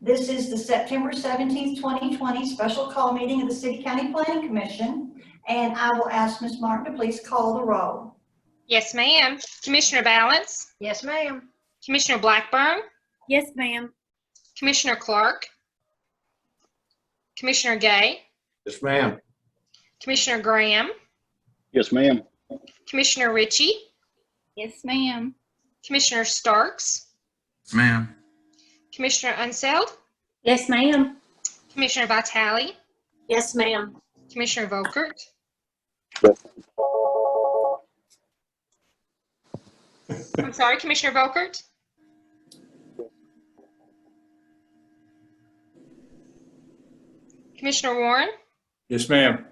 This is the September 17th, 2020 special call meeting of the City County Planning Commission, and I will ask Ms. Martin to please call the roll. Yes, ma'am. Commissioner Balance? Yes, ma'am. Commissioner Blackburn? Yes, ma'am. Commissioner Clark? Commissioner Gay? Yes, ma'am. Commissioner Graham? Yes, ma'am. Commissioner Ritchie? Yes, ma'am. Commissioner Starks? Yes, ma'am. Commissioner Unseld? Yes, ma'am. Commissioner Vitale? Yes, ma'am. Commissioner Volkert? I'm sorry, Commissioner Volkert? Commissioner Warren? Yes, ma'am.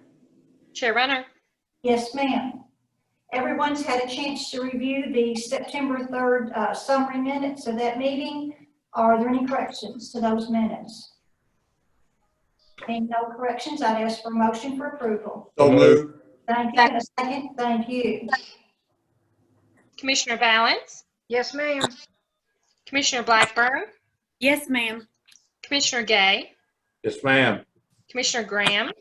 Chair Runner? Yes, ma'am. Everyone's had a chance to review the September 3rd summary minutes of that meeting. Are there any corrections to those minutes? Being no corrections, I'd ask for a motion for approval. So moved. Thank you. And a second. Thank you. Commissioner Balance? Yes, ma'am. Commissioner Blackburn? Yes, ma'am. Commissioner Gay? Yes, ma'am. Commissioner Graham?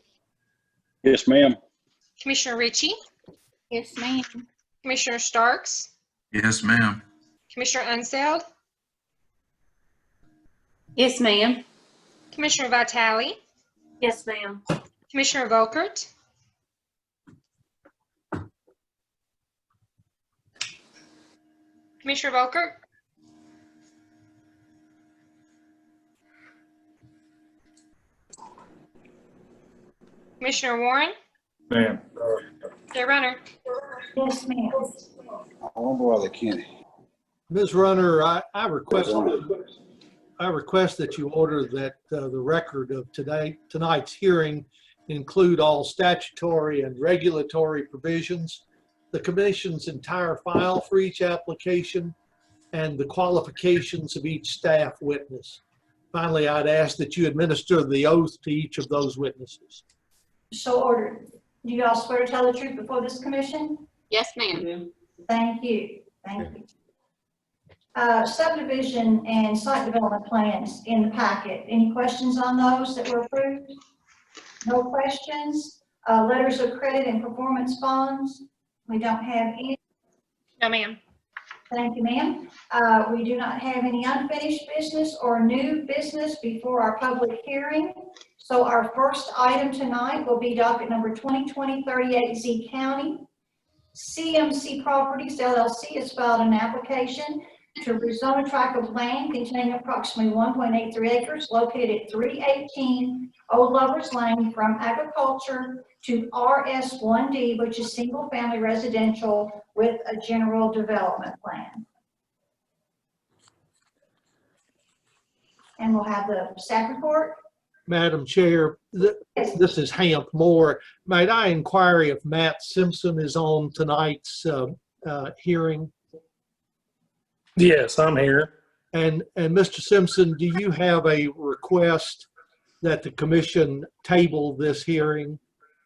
Yes, ma'am. Commissioner Ritchie? Yes, ma'am. Commissioner Starks? Yes, ma'am. Commissioner Unseld? Yes, ma'am. Commissioner Vitale? Yes, ma'am. Commissioner Volkert? Commissioner Volkert? Commissioner Warren? Ma'am. Chair Runner? Yes, ma'am. I wonder why they can't. Ms. Runner, I request that you order that the record of tonight's hearing include all statutory and regulatory provisions, the commission's entire file for each application, and the qualifications of each staff witness. Finally, I'd ask that you administer the oath to each of those witnesses. So ordered. Do you all swear to tell the truth before this commission? Yes, ma'am. Thank you. Thank you. Subdivision and site development plans in the packet. Any questions on those that were approved? No questions. Letters of credit and performance bonds. We don't have any. No, ma'am. Thank you, ma'am. We do not have any unfinished business or new business before our public hearing. So our first item tonight will be docket number 2020-38Z County. CMC Properties LLC has filed an application to rezone a tract of land containing approximately 1.83 acres located at 318 Old Lovers Lane from agriculture to RS1D, which is single family residential with a general development plan. And we'll have the staff report. Madam Chair, this is Hamp Moore. Might I inquire if Matt Simpson is on tonight's hearing? Yes, I'm here. And Mr. Simpson, do you have a request that the commission table this hearing?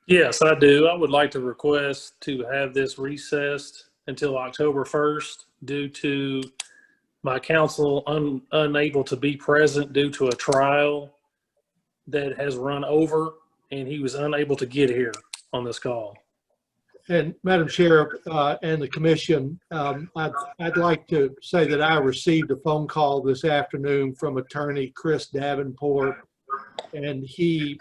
Yes, I do. I would like to request to have this recessed until October 1st due to my counsel unable to be present due to a trial that has run over, and he was unable to get here on this call. And Madam Chair and the commission, I'd like to say that I received a phone call this afternoon from attorney Chris Davenport, and he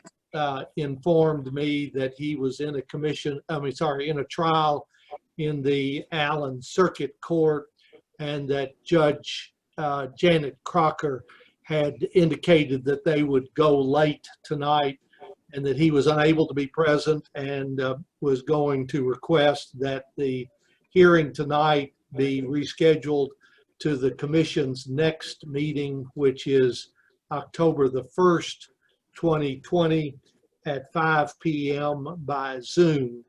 informed me that he was in a trial in the Allen Circuit Court, and that Judge Janet Crocker had indicated that they would go late tonight, and that he was unable to be present, and was going to request that the hearing tonight be rescheduled to the commission's next meeting, which is October the 1st, 2020 at 5 p.m. by Zoom.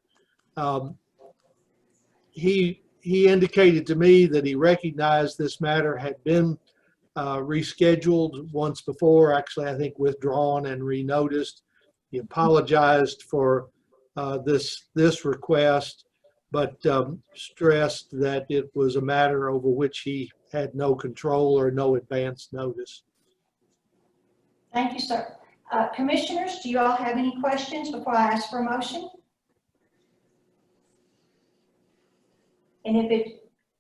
He indicated to me that he recognized this matter had been rescheduled once before, actually I think withdrawn and renoticed. He apologized for this request, but stressed that it was a matter over which he had no control or no advance notice. Thank you, sir. Commissioners, do you all have any questions before I ask for a motion? And if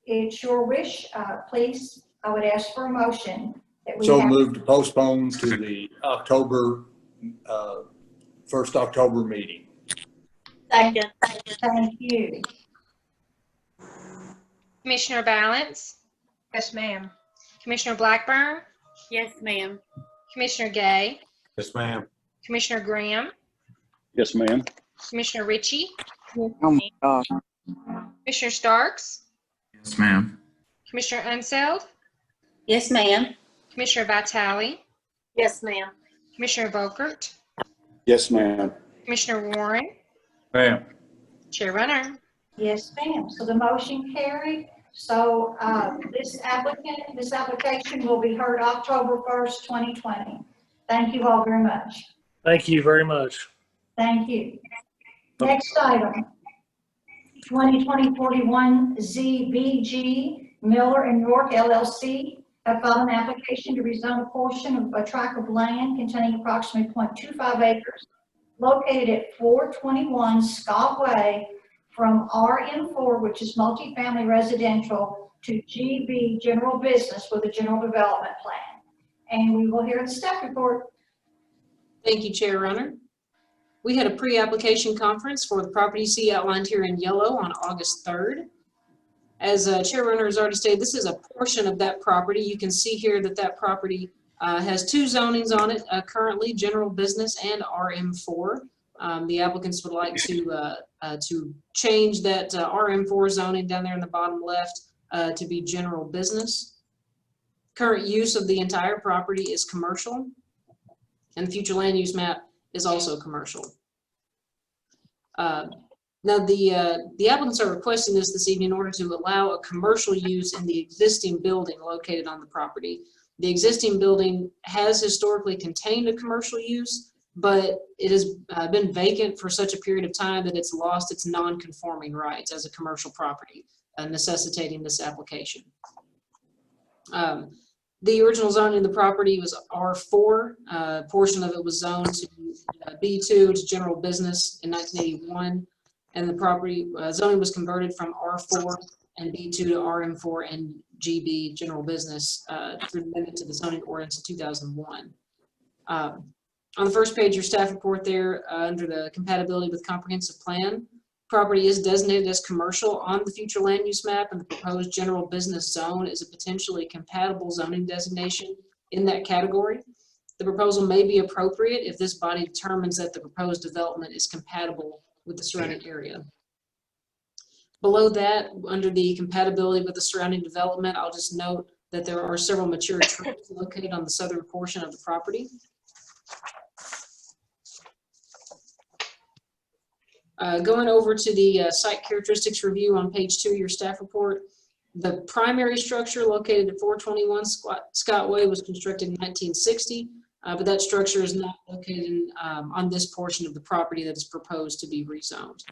it's your wish, please, I would ask for a motion that we So have. moved to postpone to the first October meeting. Second. Thank you. Commissioner Balance, Yes, ma'am. Commissioner Blackburn, Yes, ma'am. Commissioner Gay, Yes, ma'am. Commissioner Graham, Yes, ma'am. Commissioner Ritchie, Oh my gosh. Commissioner Starks, Yes, ma'am. Commissioner Unseld, Yes, ma'am. Commissioner Vitale, Yes, ma'am. Commissioner Volkert, Yes, ma'am. Commissioner Warren, Ma'am. Chair Runner. Yes, ma'am. So the motion carried. So this application will be heard October 1st, 2020. Thank you all very much. Thank you very much. Thank you. Next item, 2020-41 ZBG Miller and York LLC have filed an application to rezone a portion of a tract of land containing approximately 0.25 acres located at 421 Scott Way from RM4, which is multifamily residential, to GB general business with a general development plan. And we will hear the staff report. Thank you, Chair Runner. We had a pre-application conference for the property you see outlined here in yellow on August 3rd. As Chair Runner has already stated, this is a portion of that property. You can see here that that property has two zonings on it currently, general business and RM4. The applicants would like to change that RM4 zoning down there in the bottom left to be general business. Current use of the entire property is commercial, and the future land use map is also commercial. Now the applicants are requesting this evening in order to allow a commercial use in the existing building located on the property. The existing building has historically contained a commercial use, but it has been vacant for such a period of time that it's lost its non-conforming rights as a commercial property, necessitating this application. The original zoning of the property was R4. A portion of it was zoned to B2, to general business in 1981. And the property zoning was converted from R4 and B2 to RM4 and GB, general business, through the amendment to the Zoning Ordinance in 2001. On the first page, your staff report there, under the compatibility with comprehensive plan, property is designated as commercial on the future land use map, and the proposed general business zone is a potentially compatible zoning designation in that category. The proposal may be appropriate if this body determines that the proposed development is compatible with the surrounding area. Below that, under the compatibility with the surrounding development, I'll just note that there are several mature trees located on the southern portion of the property. Going over to the site characteristics review on page 2 of your staff report, the primary structure located at 421 Scott Way was constructed in 1960, but that structure is not located on this portion of the property that is proposed to be rezoned.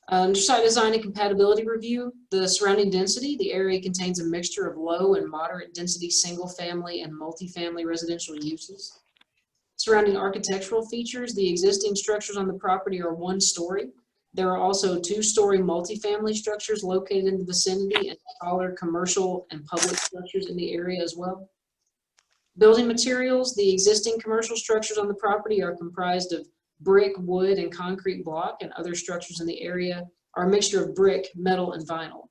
Under site design and compatibility review, the surrounding density, the area contains a mixture of low and moderate density single family and multifamily residential uses. Surrounding architectural features, the existing structures on the property are 1 story. There are also 2-story multifamily structures located in the vicinity and taller commercial and public structures in the area as well. Building materials, the existing commercial structures on the property are comprised of brick, wood, and concrete block, and other structures in the area are a mixture of brick, metal, and vinyl.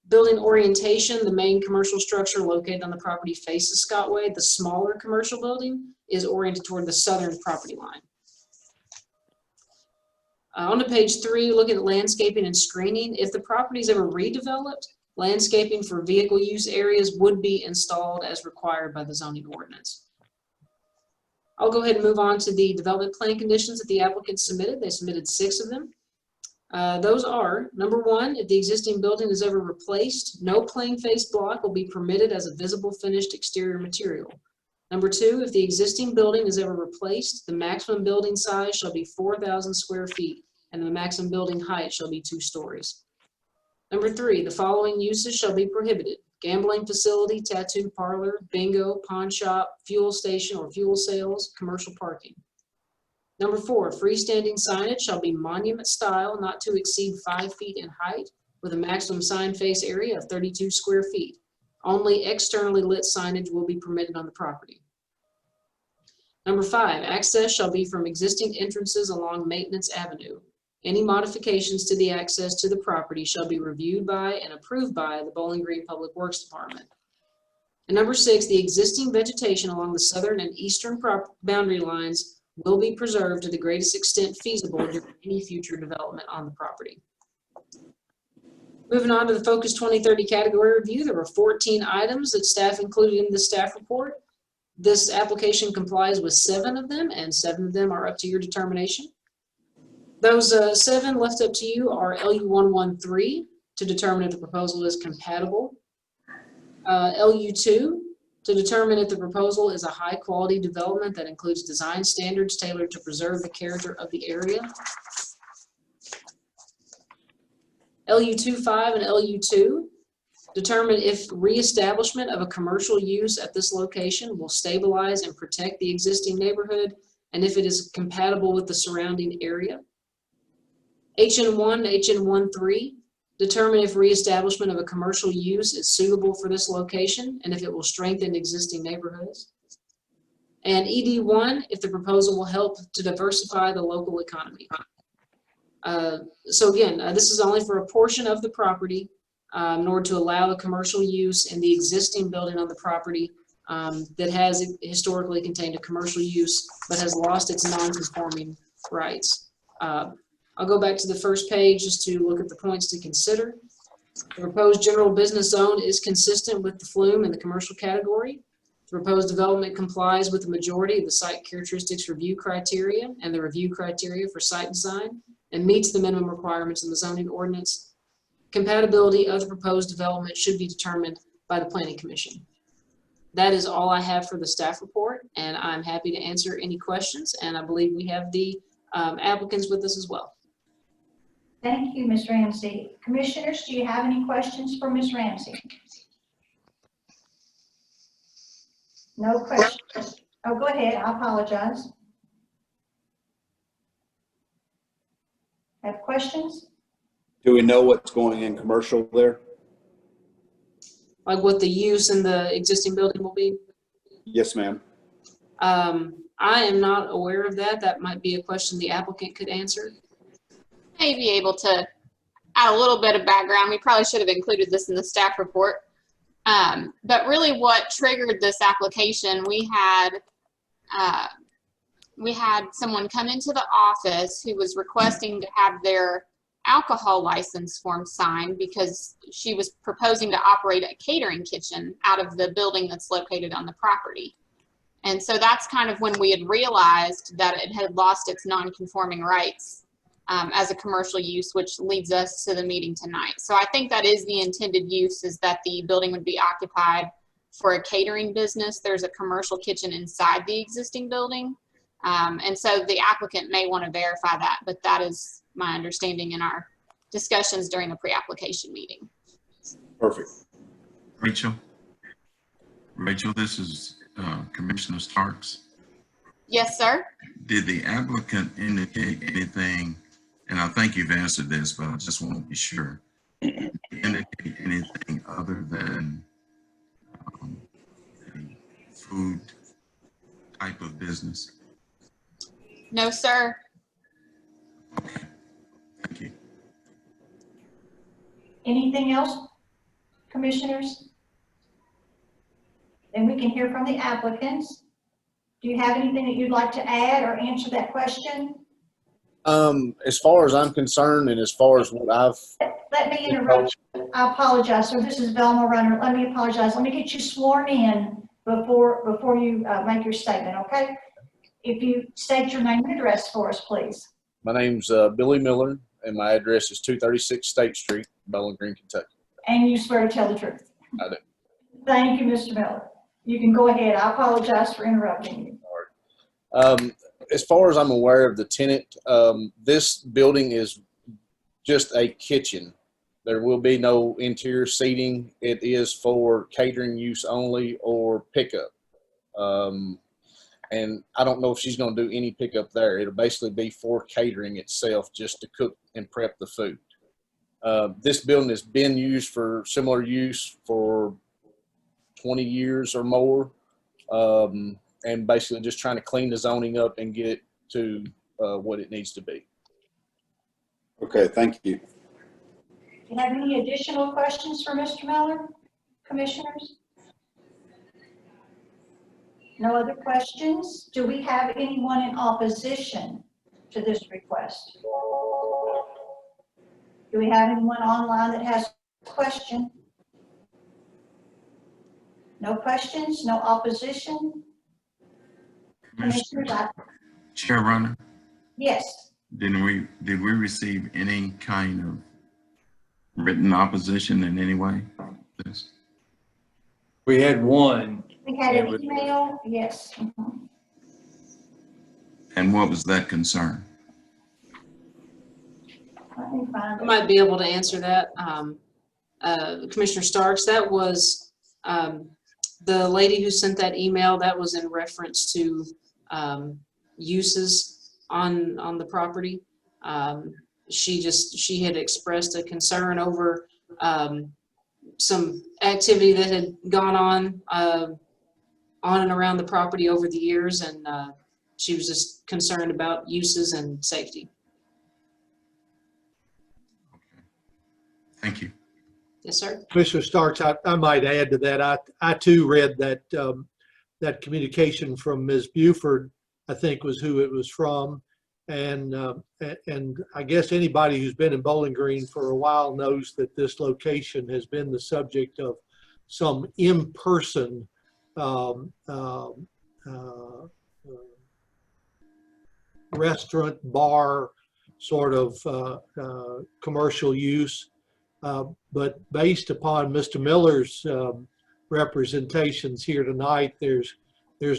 Building orientation, the main commercial structure located on the property faces Scott Way. The smaller commercial building is oriented toward the southern property line. On to page 3, looking at landscaping and screening. If the property is ever redeveloped, landscaping for vehicle use areas would be installed as required by the zoning ordinance. I'll go ahead and move on to the development plan conditions that the applicant submitted. They submitted 6 of them. Those are, number 1, if the existing building is ever replaced, no plain face block will be permitted as a visible finished exterior material. Number 2, if the existing building is ever replaced, the maximum building size shall be 4,000 square feet and the maximum building height shall be 2 stories. Number 3, the following uses shall be prohibited: gambling facility, tattoo parlor, bingo, pawn shop, fuel station or fuel sales, commercial parking. Number 4, freestanding signage shall be monument style, not to exceed 5 feet in height, with a maximum sign face area of 32 square feet. Only externally lit signage will be permitted on the property. Number 5, access shall be from existing entrances along Maintenance Avenue. Any modifications to the access to the property shall be reviewed by and approved by the Bowling Green Public Works Department. And number 6, the existing vegetation along the southern and eastern boundary lines will be preserved to the greatest extent feasible during any future development on the property. Moving on to the Focus 2030 category review, there were 14 items that staff included in the staff report. This application complies with 7 of them, and 7 of them are up to your determination. Those 7 left up to you are LU 113 to determine if the proposal is compatible, LU 2 to determine if the proposal is a high-quality development that includes design standards tailored to preserve the character of the area. LU 25 and LU 2 determine if reestablishment of a commercial use at this location will stabilize and protect the existing neighborhood, and if it is compatible with the surrounding area. HN1 and HN13 determine if reestablishment of a commercial use is suitable for this location and if it will strengthen existing neighborhoods. And ED1, if the proposal will help to diversify the local economy. So again, this is only for a portion of the property in order to allow the commercial use in the existing building on the property that has historically contained a commercial use but has lost its non-conforming rights. I'll go back to the first page just to look at the points to consider. The proposed general business zone is consistent with the flume in the commercial category. The proposed development complies with the majority of the site characteristics review criteria and the review criteria for site design and meets the minimum requirements in the zoning ordinance. Compatibility of the proposed development should be determined by the Planning Commission. That is all I have for the staff report, and I'm happy to answer any questions, and I believe we have the applicants with us as well. Thank you, Ms. Ramsey. Commissioners, do you have any questions for Ms. Ramsey? No questions. Oh, go ahead. I apologize. Have questions? Do we know what's going in commercial there? Like what the use in the existing building will be? Yes, ma'am. I am not aware of that. That might be a question the applicant could answer. May be able to add a little bit of background. We probably should have included this in the staff report. But really what triggered this application, we had someone come into the office who was requesting to have their alcohol license form signed because she was proposing to operate a catering kitchen out of the building that's located on the property. And so that's kind of when we had realized that it had lost its non-conforming rights as a commercial use, which leads us to the meeting tonight. So I think that is the intended use, is that the building would be occupied for a catering business. There's a commercial kitchen inside the existing building. And so the applicant may want to verify that, but that is my understanding in our discussions during the pre-application meeting. Perfect. Rachel, this is Commissioner Starks. Yes, sir. Did the applicant indicate anything, and I think you've answered this, but I just want to be sure, indicate anything other than a food type of business? No, sir. Okay, thank you. Anything else, commissioners? Then we can hear from the applicants. Do you have anything that you'd like to add or answer that question? As far as I'm concerned, and as far as what I've... Let me interrupt you. I apologize, sir. This is Velma Runner. Let me apologize. Let me get you sworn in before you make your statement, okay? If you state your name and address for us, please. My name's Billy Miller, and my address is 236 State Street, Bowling Green, Kentucky. And you swear to tell the truth? I do. Thank you, Mr. Miller. You can go ahead. I apologize for interrupting you. All right. As far as I'm aware of the tenant, this building is just a kitchen. There will be no interior seating. It is for catering use only or pickup. And I don't know if she's going to do any pickup there. It'll basically be for catering itself, just to cook and prep the food. This building has been used for similar use for 20 years or more. And basically just trying to clean the zoning up and get it to what it needs to be. Okay, thank you. Do you have any additional questions for Mr. Miller, commissioners? No other questions? Do we have anyone in opposition to this request? Do we have anyone online that has a question? No questions, no opposition? Commissioners, Chair Runner, yes. did we receive any kind of written opposition in any way? Yes. We had one. We had an email, yes. Mhm. And what was that concern? Let me find I it. might be able to answer that. Commissioner Starks, that was the lady who sent that email. That was in reference to uses on the property. She had expressed a concern over some activity that had gone on and around the property over the years, and she was just concerned about uses and safety. Thank you. Yes, sir. Commissioner Starks, I might add to that. I too read that that communication from Ms. Buford, I think was who it was from. And I guess anybody who's been in Bowling Green for a while knows that this location has been the subject of some in-person restaurant, bar sort of commercial use. But based upon Mr. Miller's representations here tonight, there's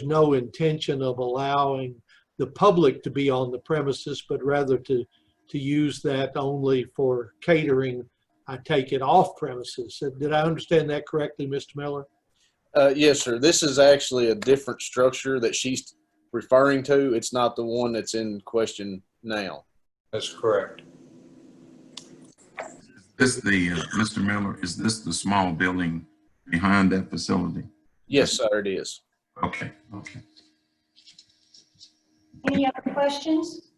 no intention of allowing the public to be on the premises, but rather to use that only for catering. I take it off premises. Did I understand that correctly, Mr. Miller? Yes, sir. This is actually a different structure that she's referring to. It's not the one that's in question now. That's correct. Is this Mr. Miller, is this the small building behind that facility? Yes, sir, it is. Okay, okay. Any other questions?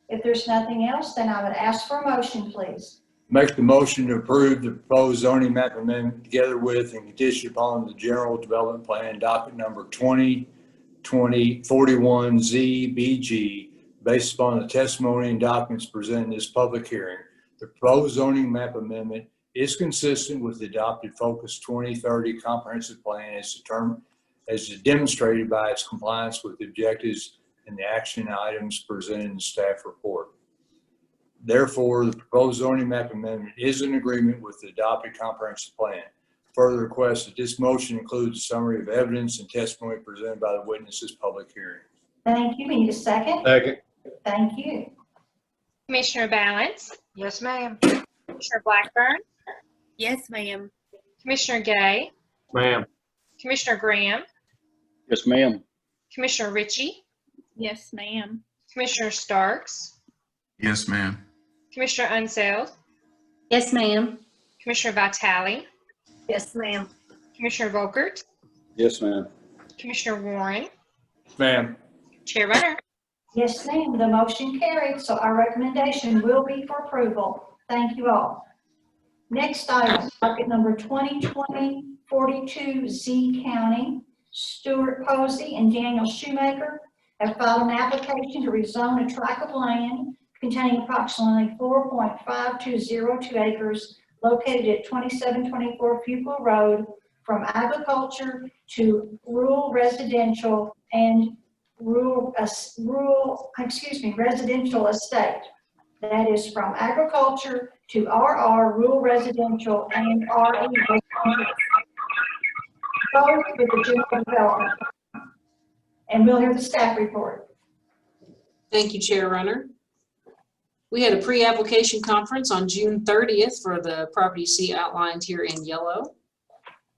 If there's nothing else, then I would ask for a motion, please. Make the motion to approve the proposed zoning map amendment together with and condition upon the general development plan docket number 2020-41ZBG based upon the testimony and documents presented in this public hearing. The proposed zoning map amendment is consistent with the adopted Focus 2030 comprehensive plan as demonstrated by its compliance with the objectives and the action items presented in the staff report. Therefore, the proposed zoning map amendment is in agreement with the adopted comprehensive plan. Further request that this motion includes a summary of evidence and testimony presented by the witnesses public hearing. Thank you. We need a second. Second. Thank you. Commissioner Balance, Yes, ma'am. Commissioner Blackburn, Yes, ma'am. Commissioner Gay, Ma'am. Commissioner Graham, Yes, ma'am. Commissioner Ritchie, Yes, ma'am. Commissioner Starks, Yes, ma'am. Commissioner Unseld, Yes, ma'am. Commissioner Vitale, Yes, ma'am. Commissioner Volkert, Yes, ma'am. Commissioner Warren, Ma'am. Chair Runner. Yes, ma'am. The motion carried, so our recommendation will be for approval. Thank you all. Next item, docket number 2020-42Z County. Stuart Posey and Daniel Shoemaker have filed an application to rezone a tract of land containing approximately 4.5202 acres located at 2724 Fuqua Road from agriculture to rural residential and residential estate. That is from agriculture to RR, rural residential, and RE residential. Both with the general development. And we'll hear the staff report. Thank you, Chair Runner. We had a pre-application conference on June 30th for the property you see outlined here in yellow.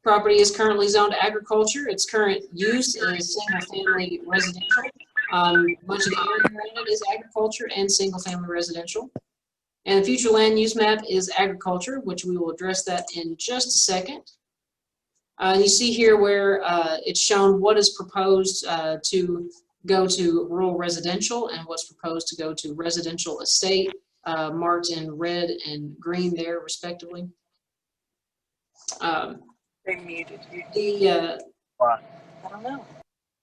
Property is currently zoned agriculture. Its current use is single-family residential. Much of the area around it is agriculture and single-family residential. And the future land use map is agriculture, which we will address that in just a second. You see here where it's shown what is proposed to go to rural residential and what's proposed to go to residential estate, marked in red and green there respectively. They muted you. I don't know.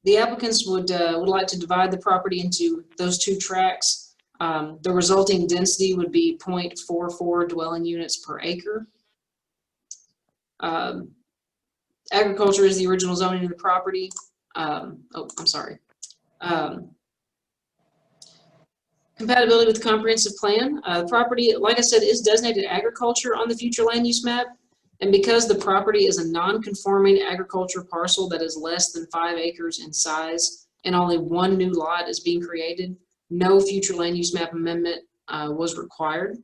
The applicants would like to divide the property into those two tracts. The resulting density would be 0.44 dwelling units per acre. Agriculture is the original zoning of the property. Compatibility with the comprehensive plan. The property, like I said, is designated agriculture on the future land use map. And because the property is a non-conforming agriculture parcel that is less than 5 acres in size and only one new lot is being created, no future land use map amendment was required.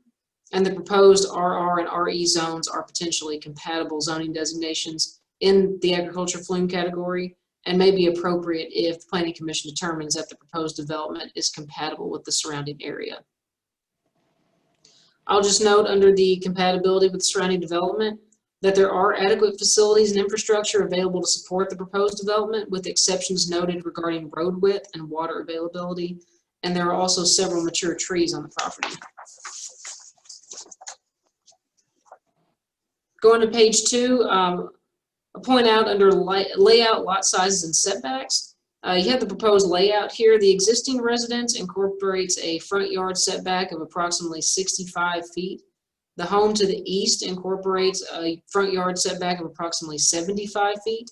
And the proposed RR and RE zones are potentially compatible zoning designations in the agriculture flume category and may be appropriate if the Planning Commission determines that the proposed development is compatible with the surrounding area. I'll just note under the compatibility with surrounding development that there are adequate facilities and infrastructure available to support the proposed development, with exceptions noted regarding road width and water availability. And there are also several mature trees on the property. Going to page 2, I'll point out under layout, lot sizes, and setbacks. You have the proposed layout here. The existing residence incorporates a front yard setback of approximately 65 feet. The home to the east incorporates a front yard setback of approximately 75 feet.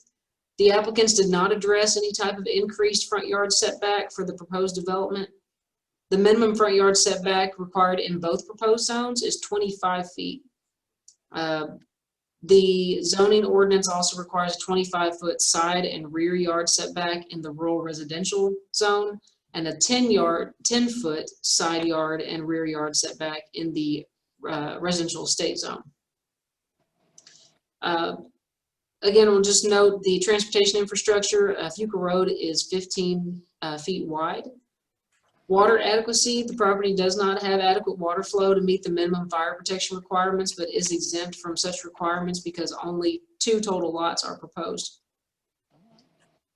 The applicants did not address any type of increased front yard setback for the proposed development. The minimum front yard setback required in both proposed zones is 25 feet. The zoning ordinance also requires a 25-foot side and rear yard setback in the rural residential zone and a 10-foot side yard and rear yard setback in the residential estate zone. Again, we'll just note the transportation infrastructure. Fuqua Road is 15 feet wide. Water adequacy, the property does not have adequate water flow to meet the minimum fire protection requirements, but is exempt from such requirements because only 2 total lots are proposed.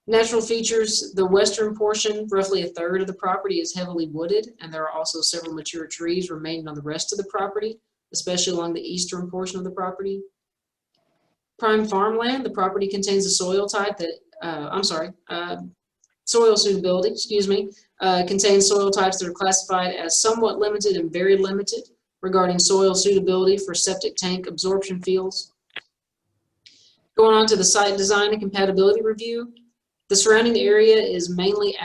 Natural features, the western portion, roughly 1/3 of the property, is heavily wooded, and there are also several mature trees remaining on the rest of the property, especially along the eastern portion of the property. Prime farmland, the property contains a soil type that, soil suitability, excuse me, contains soil types that are classified as somewhat limited and very limited regarding soil suitability for septic tank absorption fields. Going on to the site design and compatibility review, the surrounding area is mainly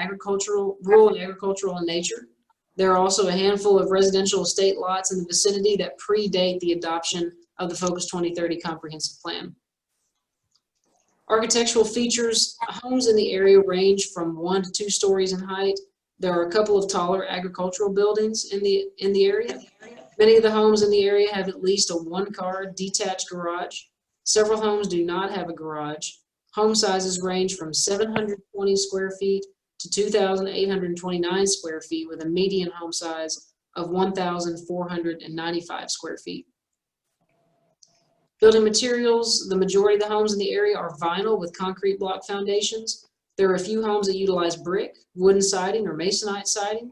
rural and agricultural in nature. There are also a handful of residential estate lots in the vicinity that predate the adoption of the Focus 2030 Comprehensive Plan. Architectural features, homes in the area range from 1 to 2 stories in height. There are a couple of taller agricultural buildings in the area. Many of the homes in the area have at least a 1-car detached garage. Several homes do not have a garage. Home sizes range from 720 square feet to 2,829 square feet, with a median home size of 1,495 square feet. Building materials, the majority of the homes in the area are vinyl with concrete block foundations. There are a few homes that utilize brick, wooden siding, or masonite siding.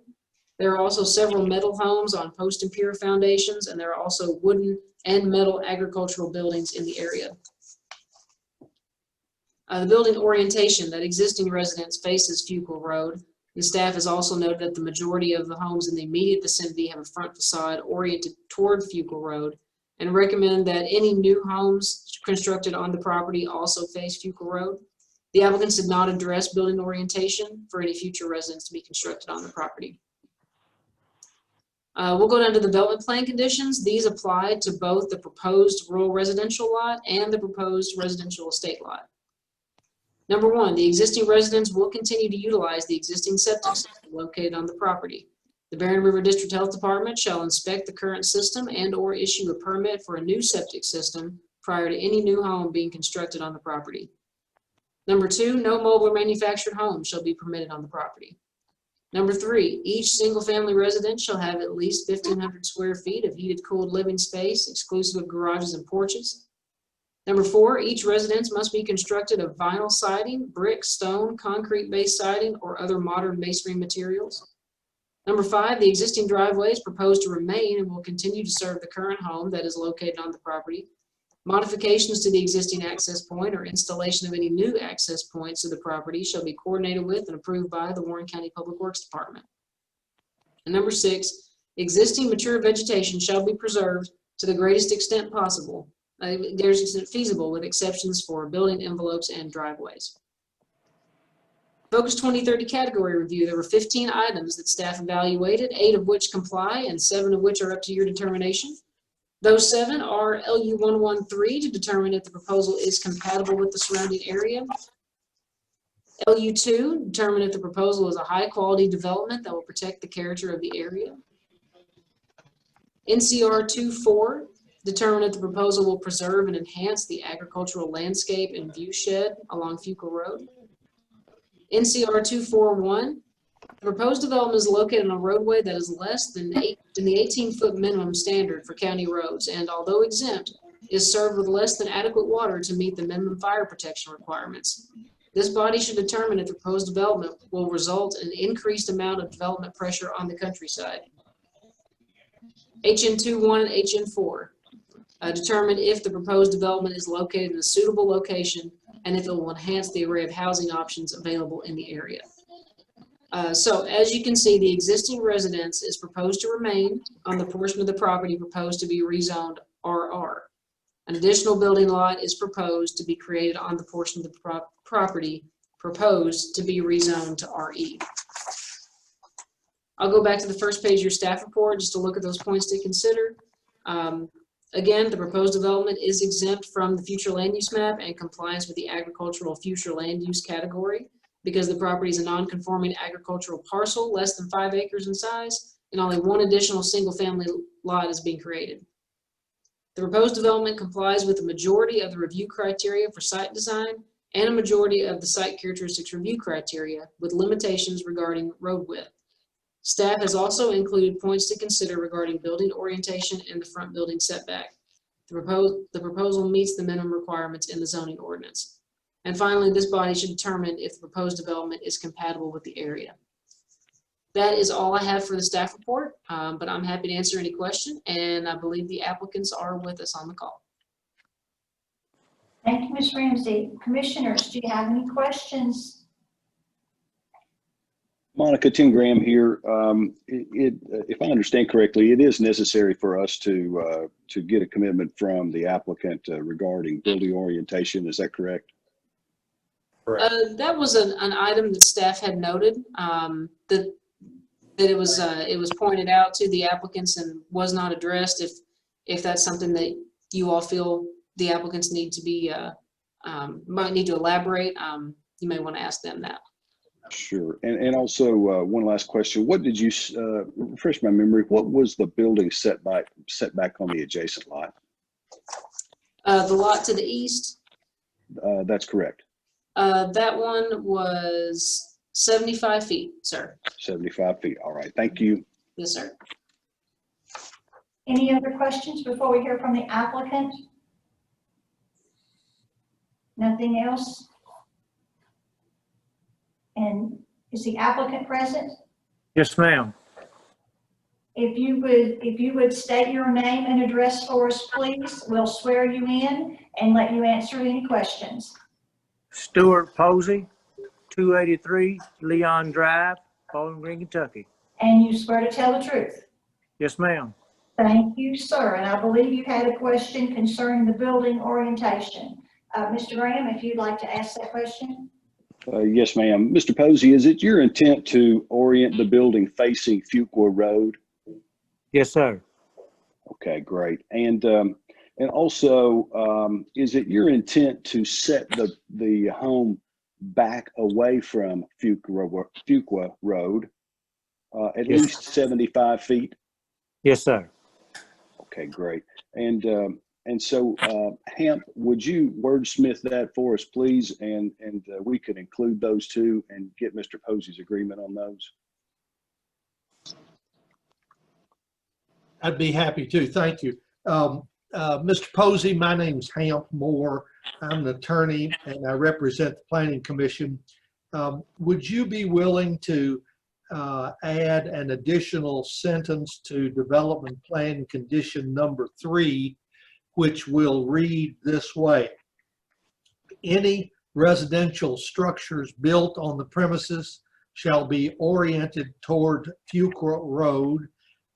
There are also several metal homes on post and pier foundations, and there are also wooden and metal agricultural buildings in the area. The building orientation, that existing residence faces Fuqua Road. The staff has also noted that the majority of the homes in the immediate vicinity have a front facade oriented toward Fuqua Road, and recommend that any new homes constructed on the property also face Fuqua Road. The applicants did not address building orientation for any future residents to be constructed on the property. We'll go down to the development plan conditions. These apply to both the proposed rural residential lot and the proposed residential estate lot. Number 1, the existing residents will continue to utilize the existing septic system located on the property. The Barren River District Health Department shall inspect the current system and/or issue a permit for a new septic system prior to any new home being constructed on the property. Number 2, no mobile or manufactured home shall be permitted on the property. Number 3, each single-family residence shall have at least 1,500 square feet of heated, cooled living space, exclusive of garages and porches. Number 4, each residence must be constructed of vinyl siding, brick, stone, concrete-based siding, or other modern masonry materials. Number 5, the existing driveway is proposed to remain and will continue to serve the current home that is located on the property. Modifications to the existing access point or installation of any new access points to the property shall be coordinated with and approved by the Warren County Public Works Department. And number 6, existing mature vegetation shall be preserved to the greatest extent possible. There's feasible with exceptions for building envelopes and driveways. Focus 2030 category review. There were 15 items that staff evaluated, 8 of which comply and 7 of which are up to your determination. Those 7 are LU 113 to determine if the proposal is compatible with the surrounding area. LU 2, determine if the proposal is a high quality development that will protect the character of the area. NCR 24, determine if the proposal will preserve and enhance the agricultural landscape and view shed along Fuqua Road. NCR 241, the proposed development is located on a roadway that is less than the 18-foot minimum standard for county roads, and although exempt, is served with less than adequate water to meet the minimum fire protection requirements. This body should determine if the proposed development will result in increased amount of development pressure on the countryside. HN21 and HN4, determine if the proposed development is located in a suitable location and if it will enhance the array of housing options available in the area. So as you can see, the existing residence is proposed to remain on the portion of the property proposed to be rezoned RR. An additional building lot is proposed to be created on the portion of the property proposed to be rezoned to RE. I'll go back to the first page of your staff report just to look at those points to consider. Again, the proposed development is exempt from the future land use map and compliance with the agricultural future land use category because the property is a non-conforming agricultural parcel less than 5 acres in size, and only 1 additional single-family lot is being created. The proposed development complies with the majority of the review criteria for site design and a majority of the site characteristics review criteria with limitations regarding road width. Staff has also included points to consider regarding building orientation and the front building setback. The proposal meets the minimum requirements in the zoning ordinance. And finally, this body should determine if the proposed development is compatible with the area. That is all I have for the staff report, but I'm happy to answer any question, and I believe the applicants are with us on the call. Thank you, Ms. Ramsey. Commissioners, do you have any questions? Monica, Tim Graham here. If I understand correctly, it is necessary for us to get a commitment from the applicant regarding building orientation. Is that correct? That was an item that staff had noted, that it was pointed out to the applicants and was not addressed. If that's something that you all feel the applicants need to be might need to elaborate, you may want to ask them that. Sure. And also one last question. What did you refresh my memory? What was the building setback on the adjacent lot? The lot to the east. That's correct. That one was 75 feet, sir. 75 feet. All right. Thank you. Yes, sir. Any other questions before we hear from the applicant? Nothing else? And is the applicant present? Yes, ma'am. If you would state your name and address for us, please, we'll swear you in and let you answer any questions. Stuart Posey, 283 Leon Drive, Bowling Green, Kentucky. And you swear to tell the truth? Yes, ma'am. Thank you, sir. And I believe you had a question concerning the building orientation. Mr. Graham, if you'd like to ask that question. Yes, ma'am. Mr. Posey, is it your intent to orient the building facing Fuqua Road? Yes, sir. Okay, great. And also, is it your intent to set the home back away from Fuqua Road, at Yes. least 75 feet? Yes, sir. Okay, great. And so, Hamp, would you wordsmith that for us, please? And we could include those two and get Mr. Posey's agreement on those. I'd be happy to. Thank you. Mr. Posey, my name's Hamp Moore. I'm an attorney and I represent the Planning Commission. Would you be willing to add an additional sentence to development plan condition number 3, which will read this way? Any residential structures built on the premises shall be oriented toward Fuqua Road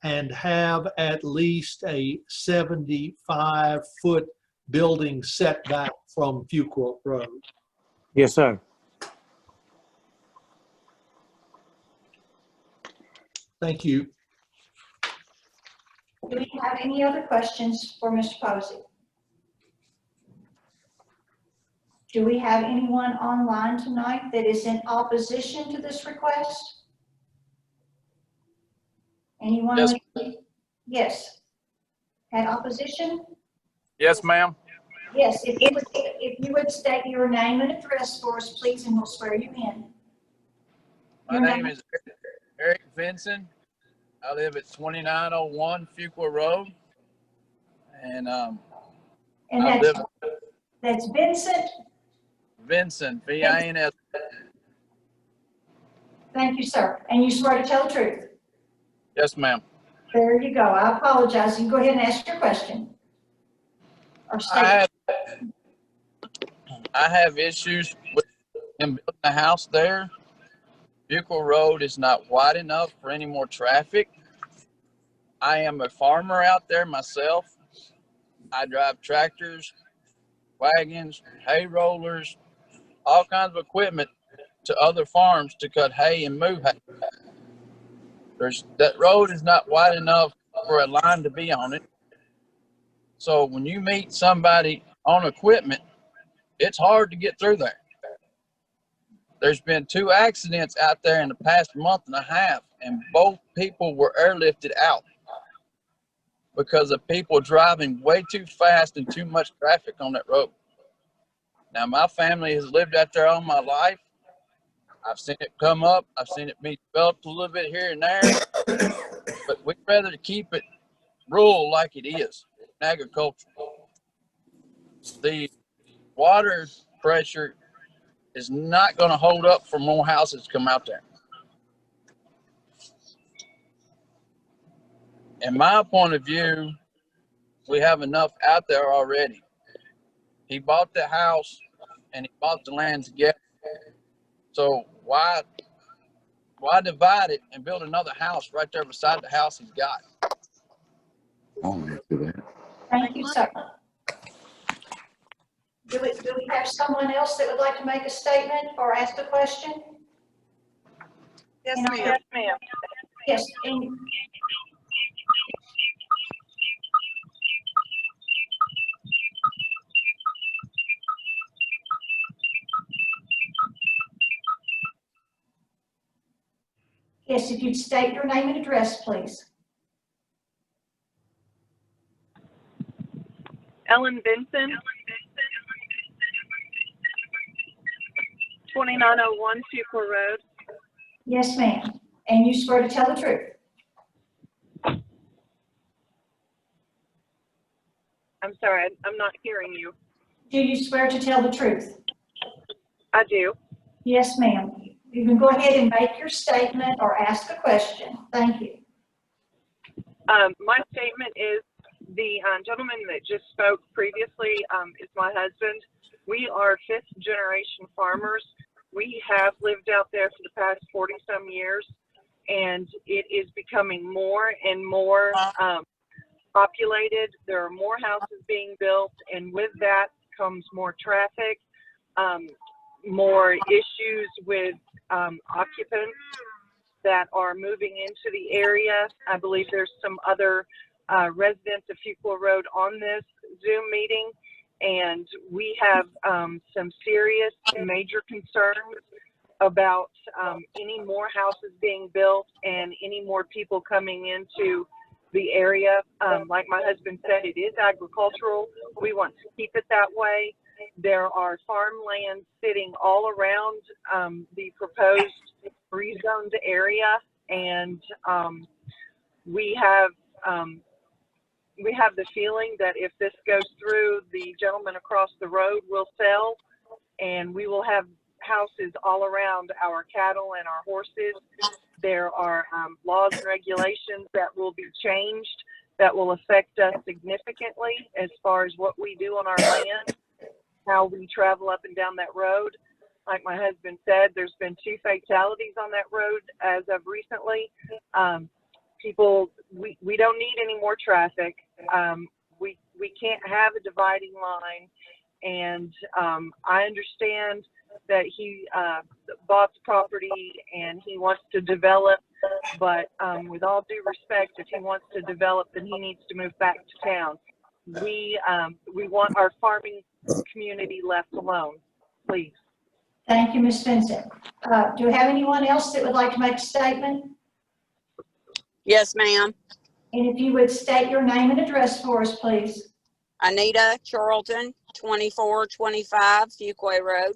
and have at least a 75-foot building setback from Fuqua Road. Yes, sir. Thank you. Do we have any other questions for Mr. Posey? Do we have anyone online tonight that is in opposition to this request? Anyone? Yes. Yes. Had opposition? Yes, ma'am. Yes, if you would state your name and address for us, please, and we'll swear you in. My name is Eric Vinson. I live at 2901 Fuqua Road. And And that's Vincent? Vincent, V-I-N-S. Thank you, sir. And you swear to tell the truth? Yes, ma'am. There you go. I apologize. You can go ahead and ask your question. Or state. I have issues with them building a house there. Fuqua Road is not wide enough for any more traffic. I am a farmer out there myself. I drive tractors, wagons, hay rollers, all kinds of equipment to other farms to cut hay and move hay. That road is not wide enough for a line to be on it. So when you meet somebody on equipment, it's hard to get through there. There's been 2 accidents out there in the past month and a half, and both people were airlifted out because of people driving way too fast and too much traffic on that road. Now, my family has lived out there all my life. I've seen it come up. I've seen it be developed a little bit here and there, but we'd rather keep it rural like it is, agricultural. The water pressure is not going to hold up for more houses to come out there. In my point of view, we have enough out there already. He bought the house and he bought the land together. So why divide it and build another house right there beside the house he's got? Thank you, sir. Do we have someone else that would like to make a statement or ask a question? Yes, ma'am. Yes, ma'am. Yes. And yes, if you'd state your name and address, please. Ellen Benson. 2901 Fuqua Road. Yes, ma'am. And you swear to tell the truth? I'm sorry, I'm not hearing you. Do you swear to tell the truth? I do. Yes, ma'am. You can go ahead and make your statement or ask a question. Thank you. My statement is the gentleman that just spoke previously is my husband. We are 5th generation farmers. We have lived out there for the past 40 some years, and it is becoming more and more populated. There are more houses being built, and with that comes more traffic, more issues with occupants that are moving into the area. I believe there's some other residents of Fuqua Road on this Zoom meeting, and we have some serious major concerns about any more houses being built and any more people coming into the area. Like my husband said, it is agricultural. We want to keep it that way. There are farmland sitting all around the proposed rezoned area, and we have the feeling that if this goes through, the gentleman across the road will sell, and we will have houses all around our cattle and our horses. There are laws and regulations that will be changed that will affect us significantly as far as what we do on our land, how we travel up and down that road. Like my husband said, there's been 2 fatalities on that road as of recently. People, we don't need any more traffic. We can't have a dividing line. And I understand that he bought the property and he wants to develop, but with all due respect, if he wants to develop, then he needs to move back to town. We want our farming community left alone, please. Thank you, Ms. Vincent. Do we have anyone else that would like to make a statement? Yes, ma'am. And if you would state your name and address for us, please. Anita Charlton, 2425 Fuqua Road.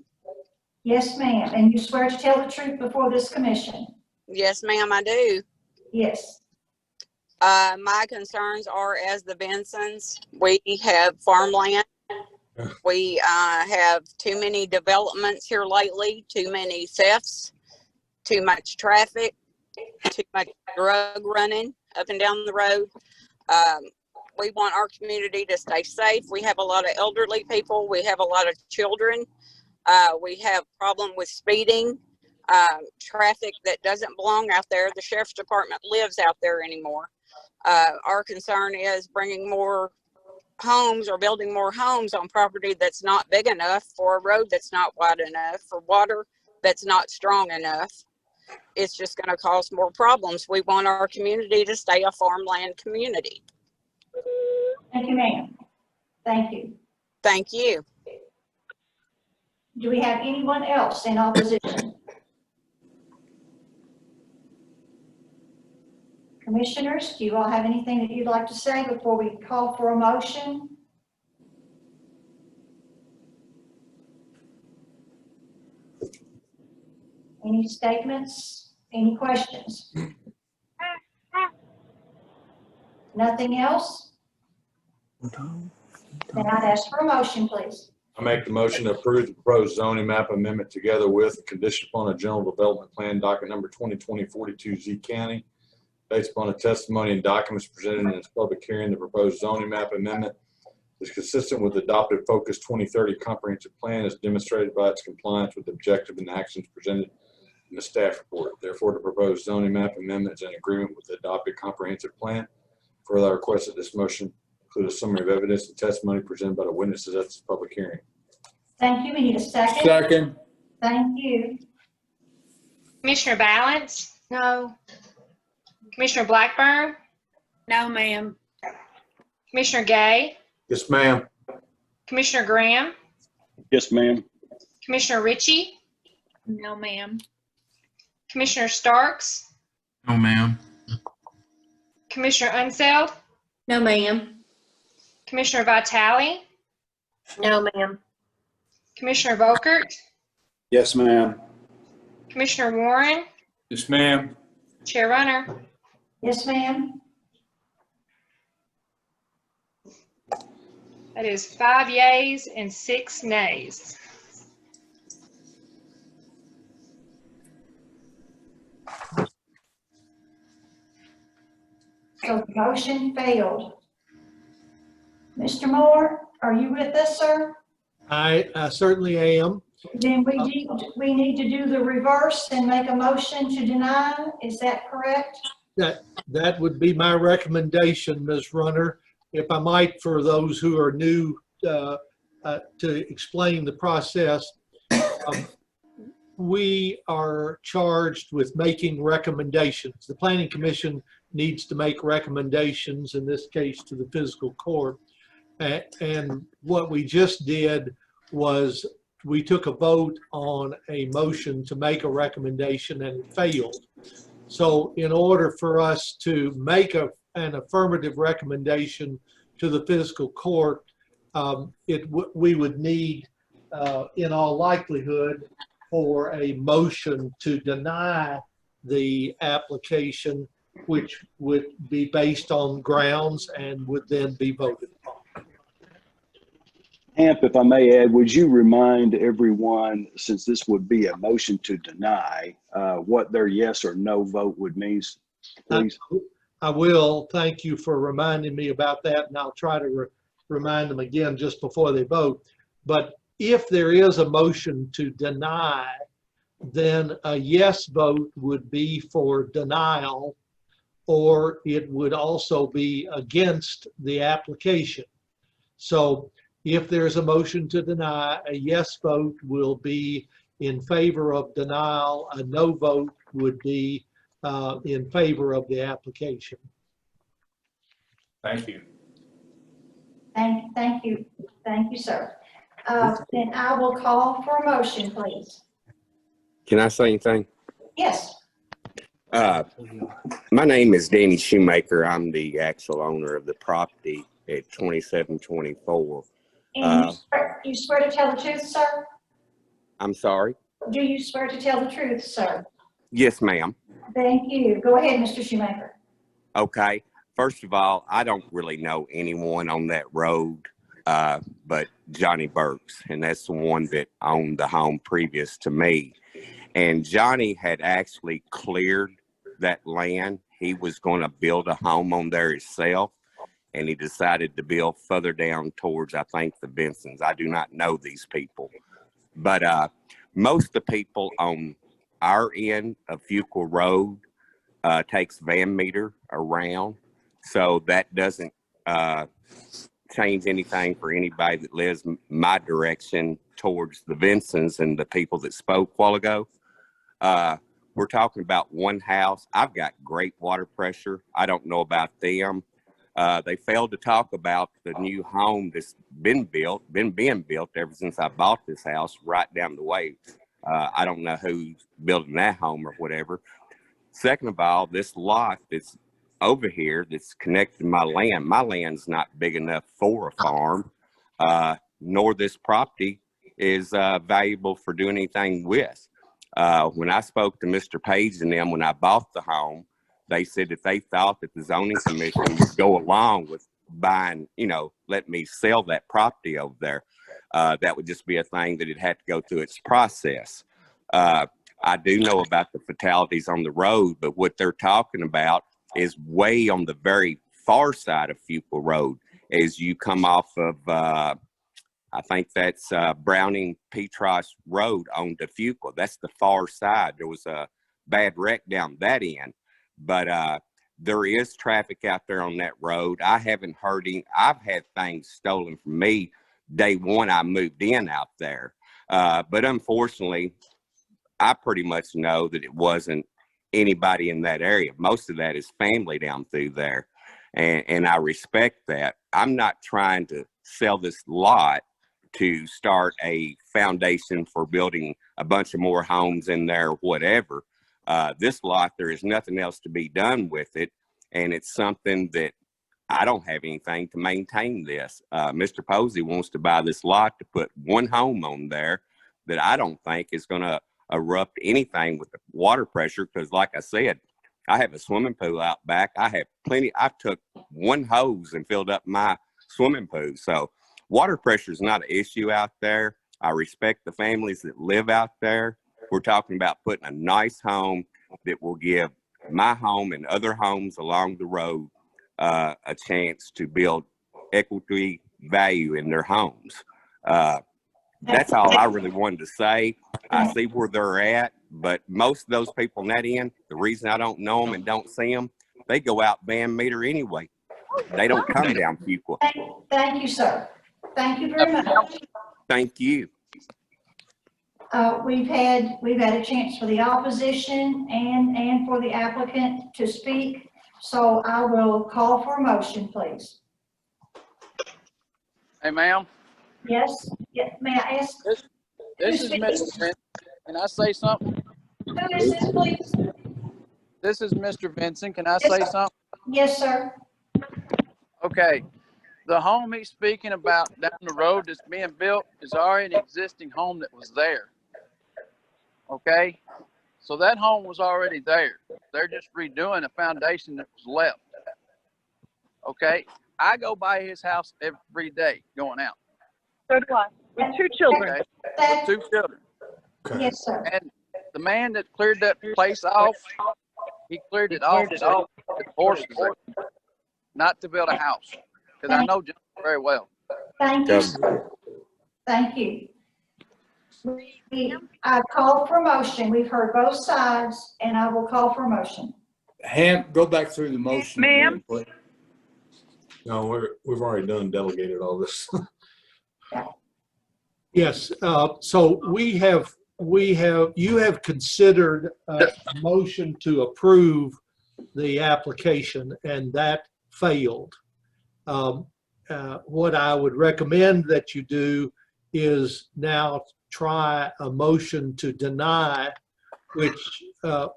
Yes, ma'am. And you swear to tell the truth before this commission? Yes, ma'am, I do. Yes. My concerns are as the Bensons. We have farmland. We have too many developments here lately, too many thefts, too much traffic, too much drug running up and down the road. We want our community to stay safe. We have a lot of elderly people. We have a lot of children. We have problem with speeding, traffic that doesn't belong out there. The sheriff's department lives out there anymore. Our concern is bringing more homes or building more homes on property that's not big enough, for a road that's not wide enough, for water that's not strong enough. It's just going to cause more problems. We want our community to stay a farmland community. Thank you, ma'am. Thank you. Thank you. Do we have anyone else in opposition? Commissioners, do you all have anything that you'd like to say before we call for a motion? Any statements? Any questions? Nothing else? Then I'd ask for a motion, please. I make the motion to approve the proposed zoning map amendment together with condition upon a general development plan docket number 2020-42 Z County. Based upon the testimony and documents presented in this public hearing, the proposed zoning map amendment is consistent with the adopted Focus 2030 comprehensive plan as demonstrated by its compliance with the objective and actions presented in the staff report. Therefore, the proposed zoning map amendment is in agreement with the adopted comprehensive plan. Further, I request that this motion include a summary of evidence and testimony presented by the witnesses at this public hearing. Thank you. We need a second. Second. Thank you. Commissioner Balance? No. Commissioner Blackburn? No, ma'am. Commissioner Gay? Yes, ma'am. Commissioner Graham? Yes, ma'am. Commissioner Ritchie? No, ma'am. Commissioner Starks? No, ma'am. Commissioner Unseld? No, ma'am. Commissioner Vitale? No, ma'am. Commissioner Volkert? Yes, ma'am. Commissioner Warren? Yes, ma'am. Chair Runner? Yes, ma'am. That is 5 yeas and 6 nays. So the motion failed. Mr. Moore, are you with us, sir? I certainly am. Then we need to do the reverse and make a motion to deny. Is that correct? That would be my recommendation, Ms. Runner. If I might, for those who are new, to explain the process, we are charged with making recommendations. The Planning Commission needs to make recommendations, in this case to the Fiscal Court. And what we just did was we took a vote on a motion to make a recommendation and it failed. So in order for us to make an affirmative recommendation to the fiscal court, we would need, in all likelihood, for a motion to deny the application, which would be based on grounds and would then be voted upon. Hamp, if I may add, would you remind everyone, since this would be a motion to deny, what their yes or no vote would mean, please? I will. Thank you for reminding me about that, and I'll try to remind them again just before they vote. But if there is a motion to deny, then a yes vote would be for denial, or it would also be against the application. So if there's a motion to deny, a yes vote will be in favor of denial, a no vote would be in favor of the application. Thank you. Thank you, sir. Then I will call for a motion, please. Can I say anything? Yes. My name is Danny Shoemaker. I'm the actual owner of the property at 2724. And you swear to tell the truth, sir? I'm sorry? Do you swear to tell the truth, sir? Yes, ma'am. Thank you. Go ahead, Mr. Shoemaker. Okay. First of all, I don't really know anyone on that road but Johnny Burks, and that's the one that owned the home previous to me. And Johnny had actually cleared that land. He was going to build a home on there himself, and he decided to build further down towards, I think, the Bensons. I do not know these people. But most of the people on our end of Fuqua Road takes van meter around. So that doesn't change anything for anybody that lives my direction towards the Bensons and the people that spoke a while ago. We're talking about one house. I've got great water pressure. I don't know about them. They failed to talk about the new home that's been being built ever since I bought this house right down the way. I don't know who's building that home or whatever. Second of all, this lot that's over here that's connected to my land's not big enough for a farm, nor this property is valuable for doing anything with. When I spoke to Mr. Page and them when I bought the home, they said that they thought that the zoning commission would go along with buying, let me sell that property over there. That would just be a thing that it had to go through its process. I do know about the fatalities on the road, but what they're talking about is way on the very far side of Fuqua Road as you come off of, I think that's Browning Petros Road on to Fuqua. That's the far side. There was a bad wreck down that end. But there is traffic out there on that road. I haven't heard any. I've had things stolen from me day one I moved in out there. But unfortunately, I pretty much know that it wasn't anybody in that area. Most of that is family down through there. And I respect that. I'm not trying to sell this lot to start a foundation for building a bunch of more homes in there or whatever. This lot, there is nothing else to be done with it. And it's something that I don't have anything to maintain this. Mr. Posey wants to buy this lot to put one home on there that I don't think is going to erupt anything with the water pressure. Because like I said, I have a swimming pool out back. I have plenty. I took one hose and filled up my swimming pool. So water pressure is not an issue out there. I respect the families that live out there. We're talking about putting a nice home that will give my home and other homes along the road a chance to build equity value in their homes. That's all I really wanted to say. I see where they're at, but most of those people on that end, the reason I don't know them and don't see them, they go out van meter anyway. They don't come down Fuqua. Thank you, sir. Thank you very much. Thank you. We've had a chance for the opposition and for the applicant to speak. So I will call for a motion, please. Hey, ma'am. Yes. May I ask? This is Mr. Vincent. Can I say something? Who is this, please? This is Mr. Vincent. Can I Yes, say sir. something? Yes, sir. Okay. The home he's speaking about down the road that's being built is already an existing home that was there. Okay? So that home was already there. They're just redoing a foundation that was left. Okay? I go by his house every day going out. So do I, with 2 children. Okay? With 2 children. Yes, sir. And the man that cleared that place off, he cleared it off so he could horses there, not to build a house. Because I know John very well. Thank you, sir. Thank you. I call for motion. We've heard both sides, and I will call for motion. Ham, go back through the motion. Ma'am? Please. No, we've already delegated all this. Yes, so you have considered a motion to approve the application, and that failed. What I would recommend that you do is now try a motion to deny, which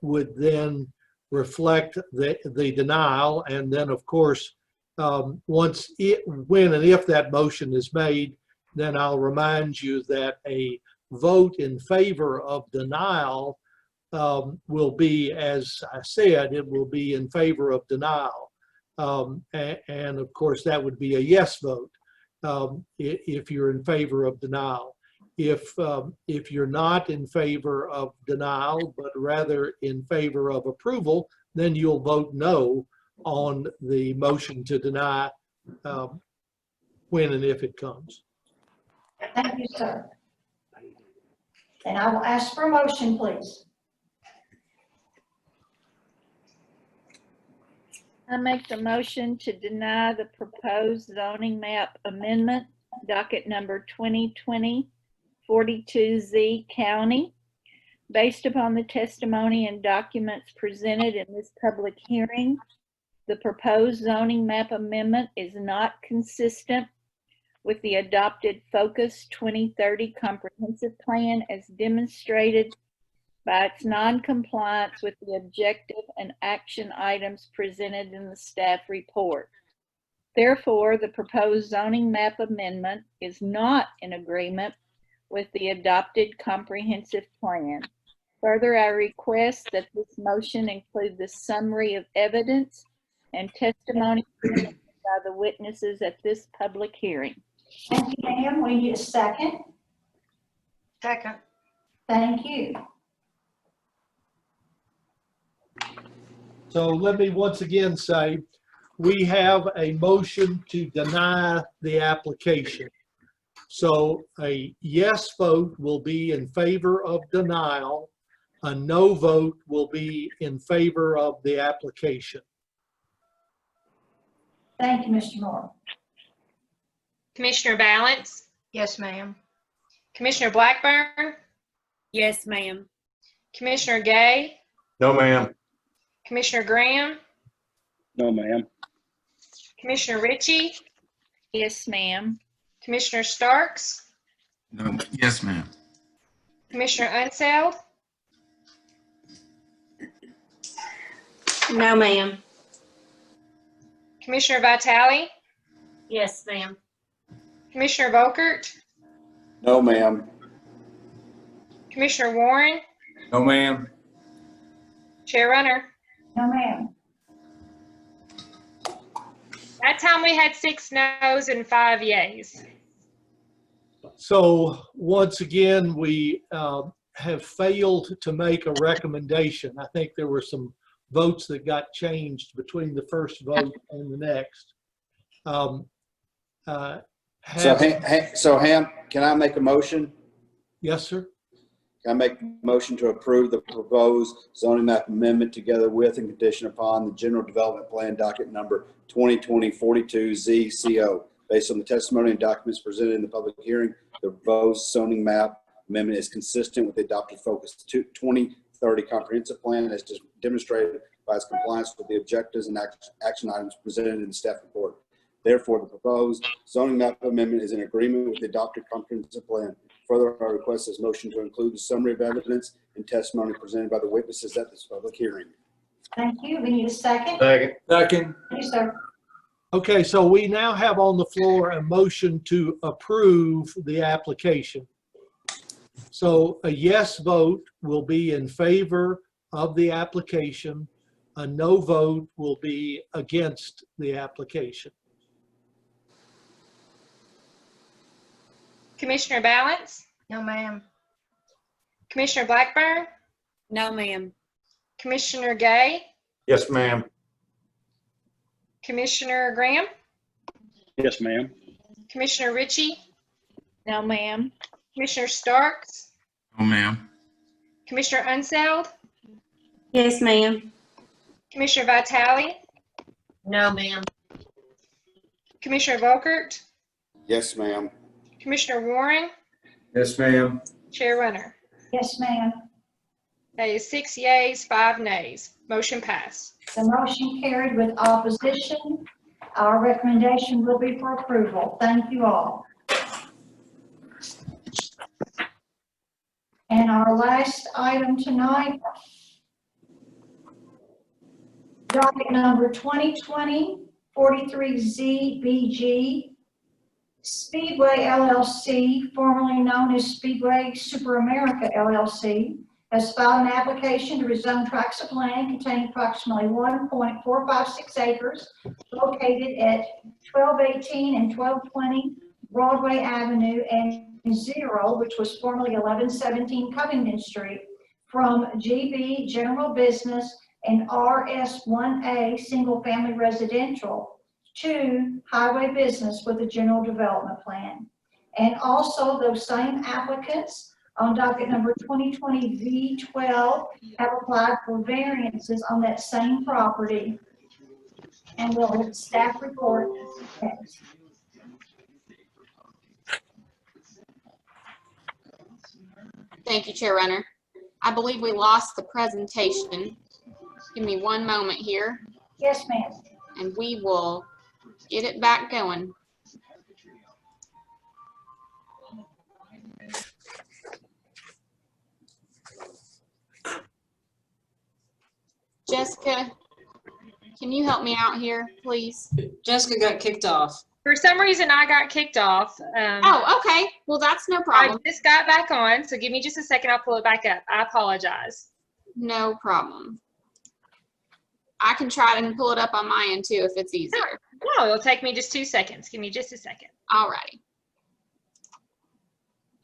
would then reflect the denial. And then, of course, when and if that motion is made, then I'll remind you that a vote in favor of denial will be, as I said, it will be in favor of denial. And of course, that would be a yes vote if you're in favor of denial. If you're not in favor of denial, but rather in favor of approval, then you'll vote no on the motion to deny when and if it comes. Thank you, sir. And I will ask for a motion, please. I make the motion to deny the proposed zoning map amendment, docket number 2020-42Z County, based upon the testimony and documents presented in this public hearing. The proposed zoning map amendment is not consistent with the adopted Focus 2030 Comprehensive Plan as demonstrated by its non-compliance with the objective and action items presented in the staff report. Therefore, the proposed zoning map amendment is not in agreement with the adopted comprehensive plan. Further, I request that this motion include the summary of evidence and testimony presented by the witnesses at this public hearing. Thank you, ma'am. We need a second. Second. Thank you. So let me once again say, we have a motion to deny the application. So a yes vote will be in favor of denial. A no vote will be in favor of the application. Thank you, Mr. Moore. Commissioner Balance, Yes, ma'am. Commissioner Blackburn, Yes, ma'am. Commissioner Gay, No, ma'am. Commissioner Graham, No, ma'am. Commissioner Ritchie, Yes, ma'am. Commissioner Starks, No, yes, ma'am. Commissioner Unseld, No, ma'am. Commissioner Vitale, Yes, ma'am. Commissioner Volkert, No, ma'am. Commissioner Warren, No, ma'am. Chair Runner. No, ma'am. That time we had 6 no's and 5 yeas. So once again, we have failed to make a recommendation. I think there were some votes that got changed between the first vote and the next. So Ham, can I make a motion? Yes, sir. Can I make a motion to approve the proposed zoning map amendment together with and condition upon the general development plan docket number 2020-42ZCO? Based on the testimony and documents presented in the public hearing, the proposed zoning map amendment is consistent with the adopted Focus 2030 comprehensive plan as demonstrated by its compliance with the objectives and action items presented in the staff report. Therefore, the proposed zoning map amendment is in agreement with the adopted comprehensive plan. Further, I request this motion to include the summary of evidence and testimony presented by the witnesses at this public hearing. Thank you. We need a second. Second. Second. Thank you, sir. Okay, so we now have on the floor a motion to approve the application. So a yes vote will be in favor of the application. A no vote will be against the application. Commissioner Balance, No, ma'am. Commissioner Blackburn, No, ma'am. Commissioner Gay, Yes, ma'am. Commissioner Graham, Yes, ma'am. Commissioner Ritchie, No, ma'am. Commissioner Starks, Oh, ma'am. Commissioner Unseld, Yes, ma'am. Commissioner Vitale, No, ma'am. Commissioner Volkert, Yes, ma'am. Commissioner Warren, Yes, ma'am. Chair Runner. Yes, ma'am. That is 6 yeas, 5 nays. Motion passed. The motion carried with opposition. Our recommendation will be for approval. Thank you all. And our last item tonight, docket number 2020-43ZBG, Speedway LLC, formerly known as Speedway Super America LLC, has filed an application to rezone tracts of land containing approximately 1.456 acres located at 1218 and 1220 Broadway Avenue and 0, which was formerly 1117 Covington Street, from GB General Business and RS1A Single Family Residential to Highway Business with a General Development Plan. And also those same applicants on docket number 2020-V12 have applied for variances on that same property. And we'll staff report next. Thank you, Chair Runner. I believe we lost the presentation. Give me one moment here. Yes, ma'am. And we will get it back going. Jessica, can you help me out here, please? Jessica got kicked off. For some reason, I got kicked off. Oh, okay. Well, that's no problem. I just got back on, so give me just a second. I'll pull it back up. I apologize. No problem. I can try and pull it up on my end too if it's easier. No, it'll take me just 2 seconds. Give me just a second. All righty.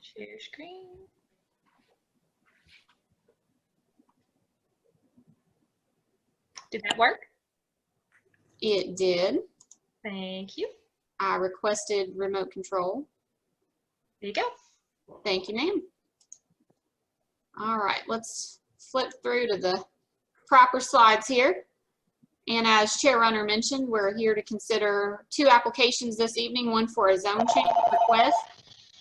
Share screen. Did that work? It did. Thank you. I requested remote control. There you go. Thank you, ma'am. All right, let's flip through to the proper slides here. And as Chair Runner mentioned, we're here to consider 2 applications this evening, one for a zone change request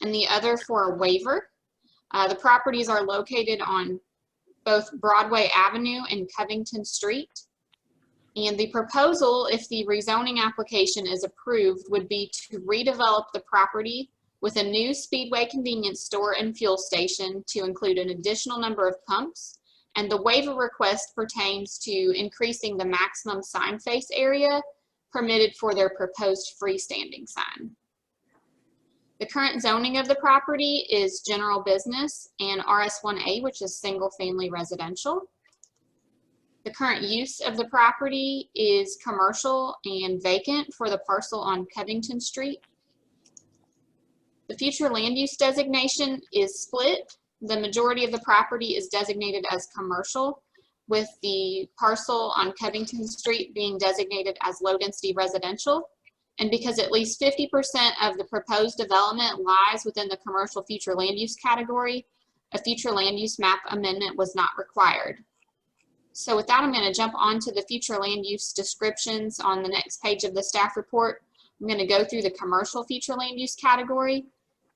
and the other for a waiver. The properties are located on both Broadway Avenue and Covington Street. And the proposal, if the rezoning application is approved, would be to redevelop the property with a new Speedway convenience store and fuel station to include an additional number of pumps. And the waiver request pertains to increasing the maximum sign face area permitted for their proposed freestanding sign. The current zoning of the property is general business and RS1A, which is single family residential. The current use of the property is commercial and vacant for the parcel on Covington Street. The future land use designation is split. The majority of the property is designated as commercial, with the parcel on Covington Street being designated as low density residential. And because at least 50% of the proposed development lies within the commercial future land use category, a future land use map amendment was not required. So with that, I'm going to jump onto the future land use descriptions on the next page of the staff report. I'm going to go through the commercial future land use category.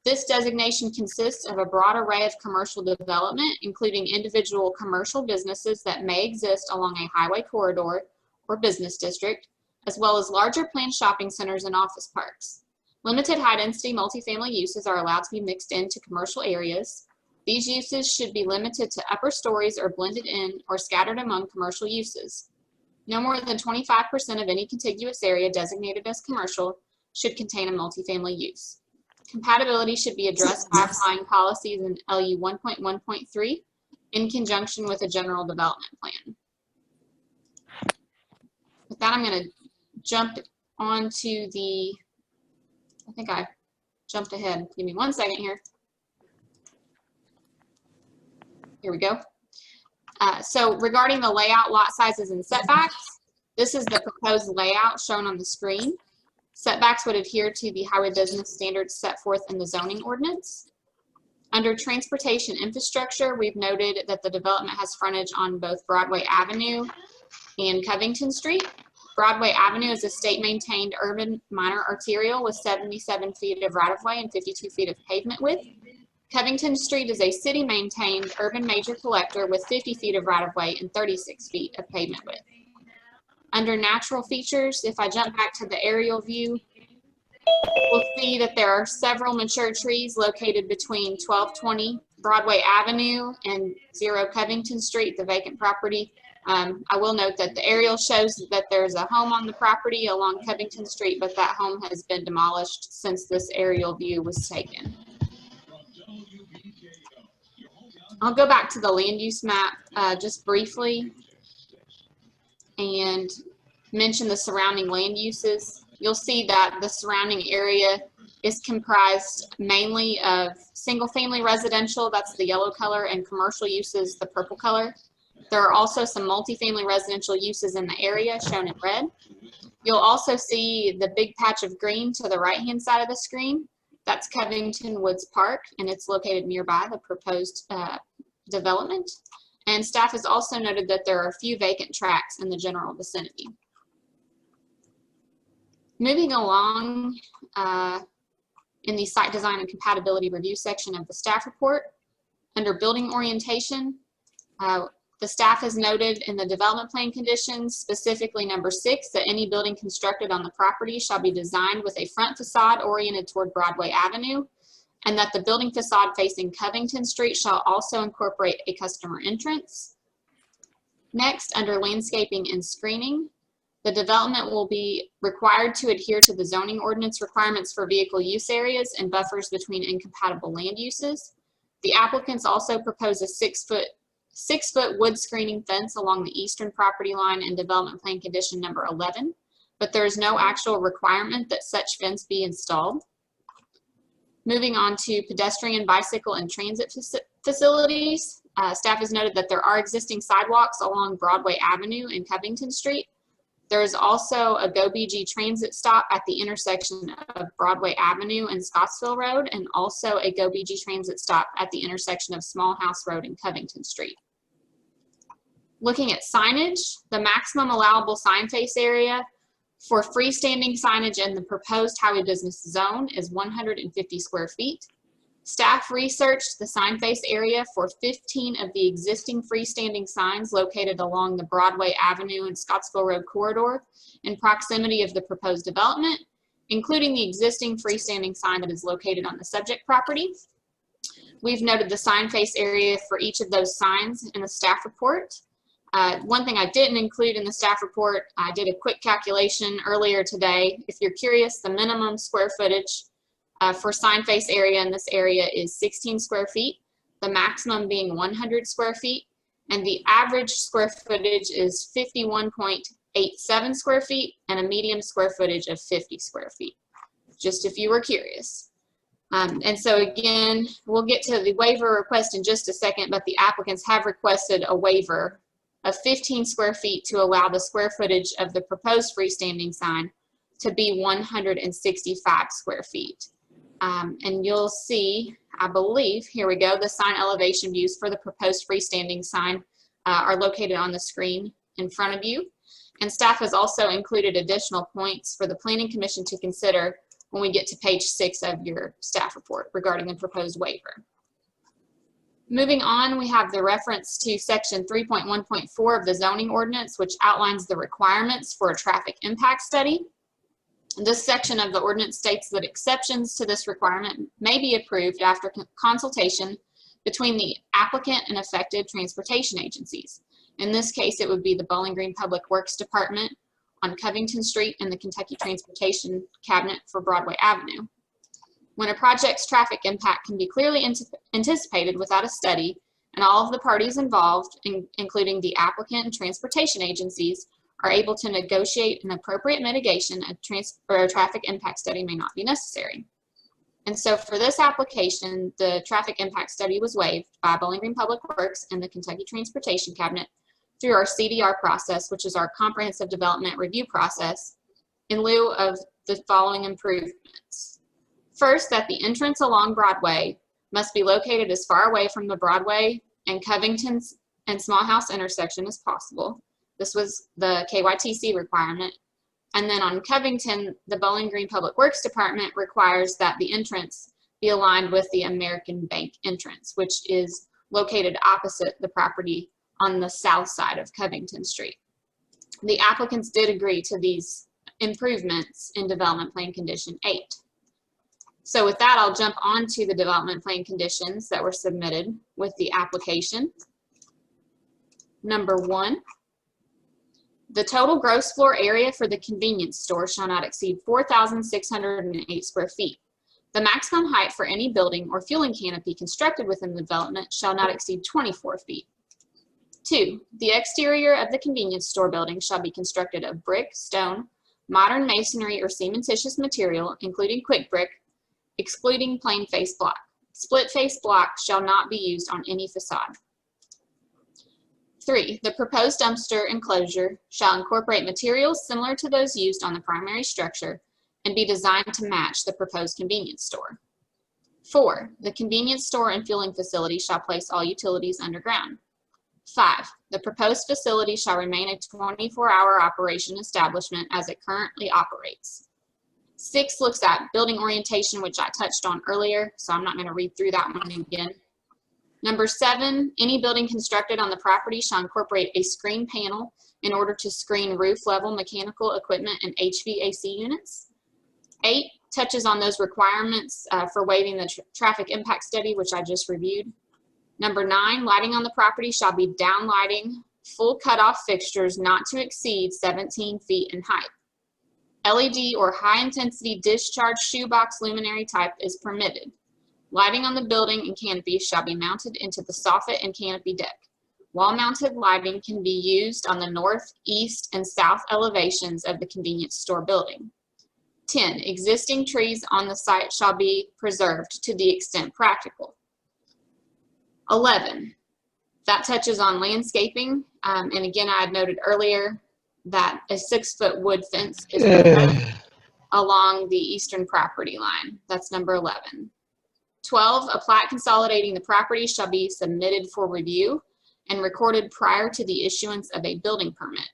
This designation consists of a broad array of commercial development, including individual commercial businesses that may exist along a highway corridor or business district, as well as larger planned shopping centers and office parks. Limited high-density multifamily uses are allowed to be mixed into commercial areas. These uses should be limited to upper stories or blended in or scattered among commercial uses. No more than 25% of any contiguous area designated as commercial should contain a multifamily use. Compatibility should be addressed by applying policies in LU 1.1.3 in conjunction with a general development plan. With that, I'm going to jump on to the, I think I jumped ahead. Give me 1 second here. Here we go. So regarding the layout, lot sizes, and setbacks, this is the proposed layout shown on the screen. Setbacks would adhere to the highway business standards set forth in the zoning ordinance. Under transportation infrastructure, we've noted that the development has frontage on both Broadway Avenue and Covington Street. Broadway Avenue is a state-maintained urban minor arterial with 77 feet of right-of-way and 52 feet of pavement width. Covington Street is a city-maintained urban major collector with 50 feet of right-of-way and 36 feet of pavement width. Under natural features, if I jump back to the aerial view, we'll see that there are several mature trees located between 1220 Broadway Avenue and 0 Covington Street, the vacant property. I will note that the aerial shows that there's a home on the property along Covington Street, but that home has been demolished since this aerial view was taken. I'll go back to the land use map just briefly and mention the surrounding land uses. You'll see that the surrounding area is comprised mainly of single-family residential, that's the yellow color, and commercial uses, the purple color. There are also some multifamily residential uses in the area shown in red. You'll also see the big patch of green to the right-hand side of the screen. That's Covington Woods Park, and it's located nearby the proposed development. And staff has also noted that there are a few vacant tracts in the general vicinity. Moving along in the site design and compatibility review section of the staff report, under building orientation, the staff has noted in the development plan conditions, specifically number 6, that any building constructed on the property shall be designed with a front facade oriented toward Broadway Avenue, and that the building facade facing Covington Street shall also incorporate a customer entrance. Next, under landscaping and screening, the development will be required to adhere to the zoning ordinance requirements for vehicle use areas and buffers between incompatible land uses. The applicants also propose a 6-foot wood screening fence along the eastern property line in development plan condition number 11, but there is no actual requirement that such fence be installed. Moving on to pedestrian, bicycle, and transit facilities, staff has noted that there are existing sidewalks along Broadway Avenue and Covington Street. There is also a GoBG transit stop at the intersection of Broadway Avenue and Scottsville Road, and also a GoBG transit stop at the intersection of Small House Road and Covington Street. Looking at signage, the maximum allowable sign face area for freestanding signage in the proposed highway business zone is 150 square feet. Staff researched the sign face area for 15 of the existing freestanding signs located along the Broadway Avenue and Scottsville Road corridor in proximity of the proposed development, including the existing freestanding sign that is located on the subject property. We've noted the sign face area for each of those signs in the staff report. One thing I didn't include in the staff report, I did a quick calculation earlier today. If you're curious, the minimum square footage for sign face area in this area is 16 square feet, the maximum being 100 square feet, and the average square footage is 51.87 square feet and a medium square footage of 50 square feet, just if you were curious. And so again, we'll get to the waiver request in just a second, but the applicants have requested a waiver of 15 square feet to allow the square footage of the proposed freestanding sign to be 165 square feet. And you'll see, I believe, here we go, the sign elevation views for the proposed freestanding sign are located on the screen in front of you. And staff has also included additional points for the Planning Commission to consider when we get to page 6 of your staff report regarding the proposed waiver. Moving on, we have the reference to section 3.1.4 of the zoning ordinance, which outlines the requirements for a traffic impact study. This section of the ordinance states that exceptions to this requirement may be approved after consultation between the applicant and affected transportation agencies. In this case, it would be the Bowling Green Public Works Department on Covington Street and the Kentucky Transportation Cabinet for Broadway Avenue. When a project's traffic impact can be clearly anticipated without a study, and all of the parties involved, including the applicant and transportation agencies, are able to negotiate an appropriate mitigation, a traffic impact study may not be necessary. And so for this application, the traffic impact study was waived by Bowling Green Public Works and the Kentucky Transportation Cabinet through our CDR process, which is our comprehensive development review process, in lieu of the following improvements. First, that the entrance along Broadway must be located as far away from the Broadway and Covington's and Small House intersection as possible. This was the KYTC requirement. And then on Covington, the Bowling Green Public Works Department requires that the entrance be aligned with the American Bank entrance, which is located opposite the property on the south side of Covington Street. The applicants did agree to these improvements in Development Plan Condition 8. So with that, I'll jump on to the Development Plan conditions that were submitted with the application. Number 1. The total gross floor area for the convenience store shall not exceed 4,608 square feet. The maximum height for any building or fueling canopy constructed within the development shall not exceed 24 feet. 2, the exterior of the convenience store building shall be constructed of brick, stone, modern masonry or cementitious material, including quick brick, excluding plain face block. Split face block shall not be used on any facade. 3, the proposed dumpster enclosure shall incorporate materials similar to those used on the primary structure and be designed to match the proposed convenience store. 4, the convenience store and fueling facility shall place all utilities underground. 5, the proposed facility shall remain a 24-hour operation establishment as it currently operates. 6 looks at building orientation, which I touched on earlier, so I'm not going to read through that one again. Number 7, any building constructed on the property shall incorporate a screen panel in order to screen roof level mechanical equipment and HVAC units. 8 touches on those requirements for waiving the traffic impact study, which I just reviewed. Number 9, lighting on the property shall be down lighting, full cutoff fixtures not to exceed 17 feet in height. LED or high intensity discharge shoebox luminary type is permitted. Lighting on the building and canopy shall be mounted into the soffit and canopy deck. Wall-mounted lighting can be used on the north, east, and south elevations of the convenience store building. 10, existing trees on the site shall be preserved to the extent practical. 11, that touches on landscaping. And again, I had noted earlier that a 6-foot wood fence is proposed along the eastern property line. That's number 11. 12, a plat consolidating the property shall be submitted for review and recorded prior to the issuance of a building permit.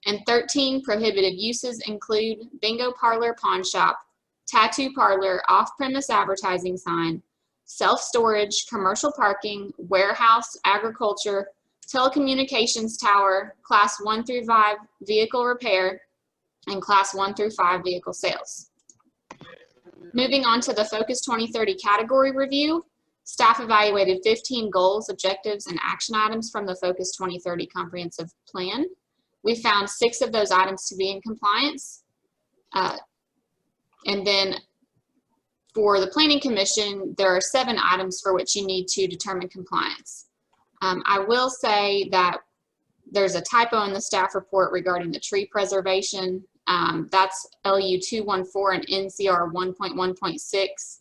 And 13, prohibited uses include bingo parlor, pawn shop, tattoo parlor, off-premise advertising sign, self-storage, commercial parking, warehouse, agriculture, telecommunications tower, class 1 through 5 vehicle repair, and class 1 through 5 vehicle sales. Moving on to the Focus 2030 category review, staff evaluated 15 goals, objectives, and action items from the Focus 2030 comprehensive plan. We found 6 of those items to be in compliance. And then for the Planning Commission, there are 7 items for which you need to determine compliance. I will say that there's a typo in the staff report regarding the tree preservation. That's LU 214 and NCR 1.1.6.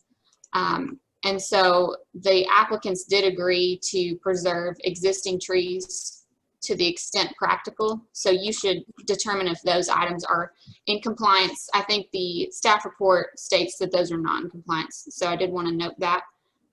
And so the applicants did agree to preserve existing trees to the extent practical. So you should determine if those items are in compliance. I think the staff report states that those are not in compliance. So I did want to note that.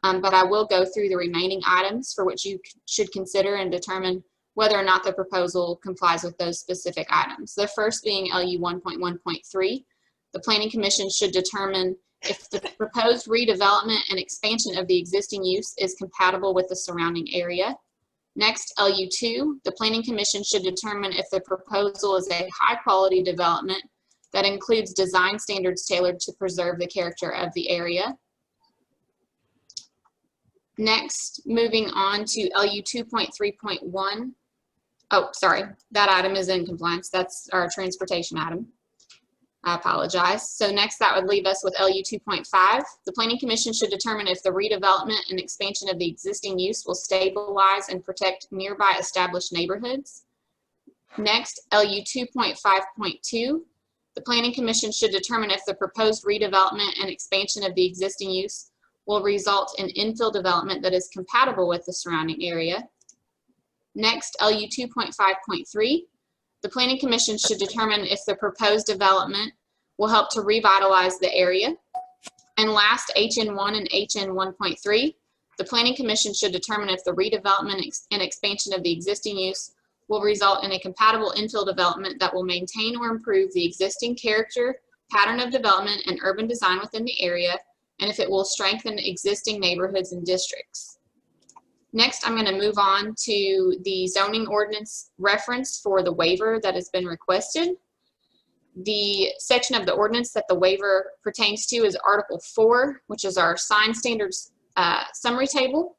But I will go through the remaining items for which you should consider and determine whether or not the proposal complies with those specific items. The first being LU 1.1.3. The Planning Commission should determine if the proposed redevelopment and expansion of the existing use is compatible with the surrounding area. Next, LU2, the Planning Commission should determine if the proposal is a high-quality development that includes design standards tailored to preserve the character of the area. Next, moving on to LU 2.3.1. Oh, sorry, that item is in compliance. That's our transportation item. I apologize. So next, that would leave us with LU 2.5. The Planning Commission should determine if the redevelopment and expansion of the existing use will stabilize and protect nearby established neighborhoods. Next, LU 2.5.2. The Planning Commission should determine if the proposed redevelopment and expansion of the existing use will result in infill development that is compatible with the surrounding area. Next, LU 2.5.3. The Planning Commission should determine if the proposed development will help to revitalize the area. And last, HN1 and HN 1.3. The Planning Commission should determine if the redevelopment and expansion of the existing use will result in a compatible infill development that will maintain or improve the existing character, pattern of development, and urban design within the area, and if it will strengthen existing neighborhoods and districts. Next, I'm going to move on to the zoning ordinance reference for the waiver that has been requested. The section of the ordinance that the waiver pertains to is Article 4, which is our sign standards summary table.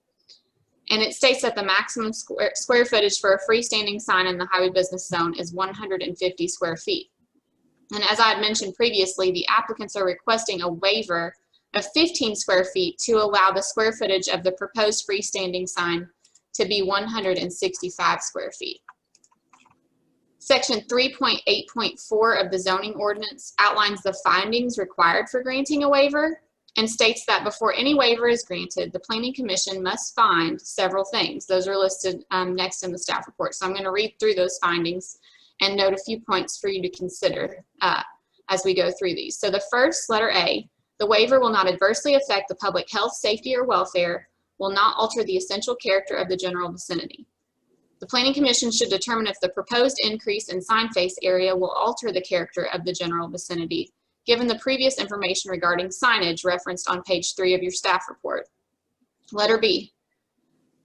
And it states that the maximum square footage for a freestanding sign in the highway business zone is 150 square feet. And as I had mentioned previously, the applicants are requesting a waiver of 15 square feet to allow the square footage of the proposed freestanding sign to be 165 square feet. Section 3.8.4 of the zoning ordinance outlines the findings required for granting a waiver and states that before any waiver is granted, the Planning Commission must find several things. Those are listed next in the staff report. So I'm going to read through those findings and note a few points for you to consider as we go through these. So the first, letter A, the waiver will not adversely affect the public health, safety, or welfare, will not alter the essential character of the general vicinity. The Planning Commission should determine if the proposed increase in sign face area will alter the character of the general vicinity, given the previous information regarding signage referenced on page 3 of your staff report. Letter B,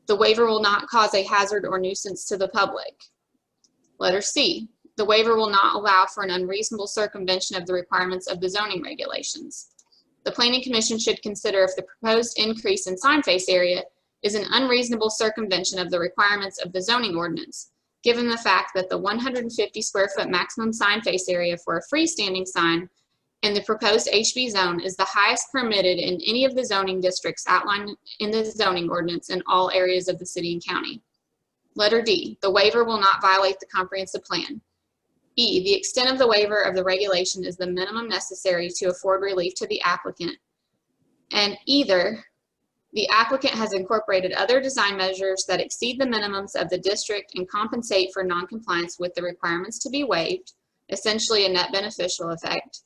the waiver will not cause a hazard or nuisance to the public. Letter C, the waiver will not allow for an unreasonable circumvention of the requirements of the zoning regulations. The Planning Commission should consider if the proposed increase in sign face area is an unreasonable circumvention of the requirements of the zoning ordinance, given the fact that the 150 square foot maximum sign face area for a freestanding sign in the proposed HB zone is the highest permitted in any of the zoning districts outlined in the zoning ordinance in all areas of the city and county. Letter D, the waiver will not violate the comprehensive plan. E, the extent of the waiver of the regulation is the minimum necessary to afford relief to the applicant. And either the applicant has incorporated other design measures that exceed the minimums of the district and compensate for noncompliance with the requirements to be waived, essentially a net beneficial effect.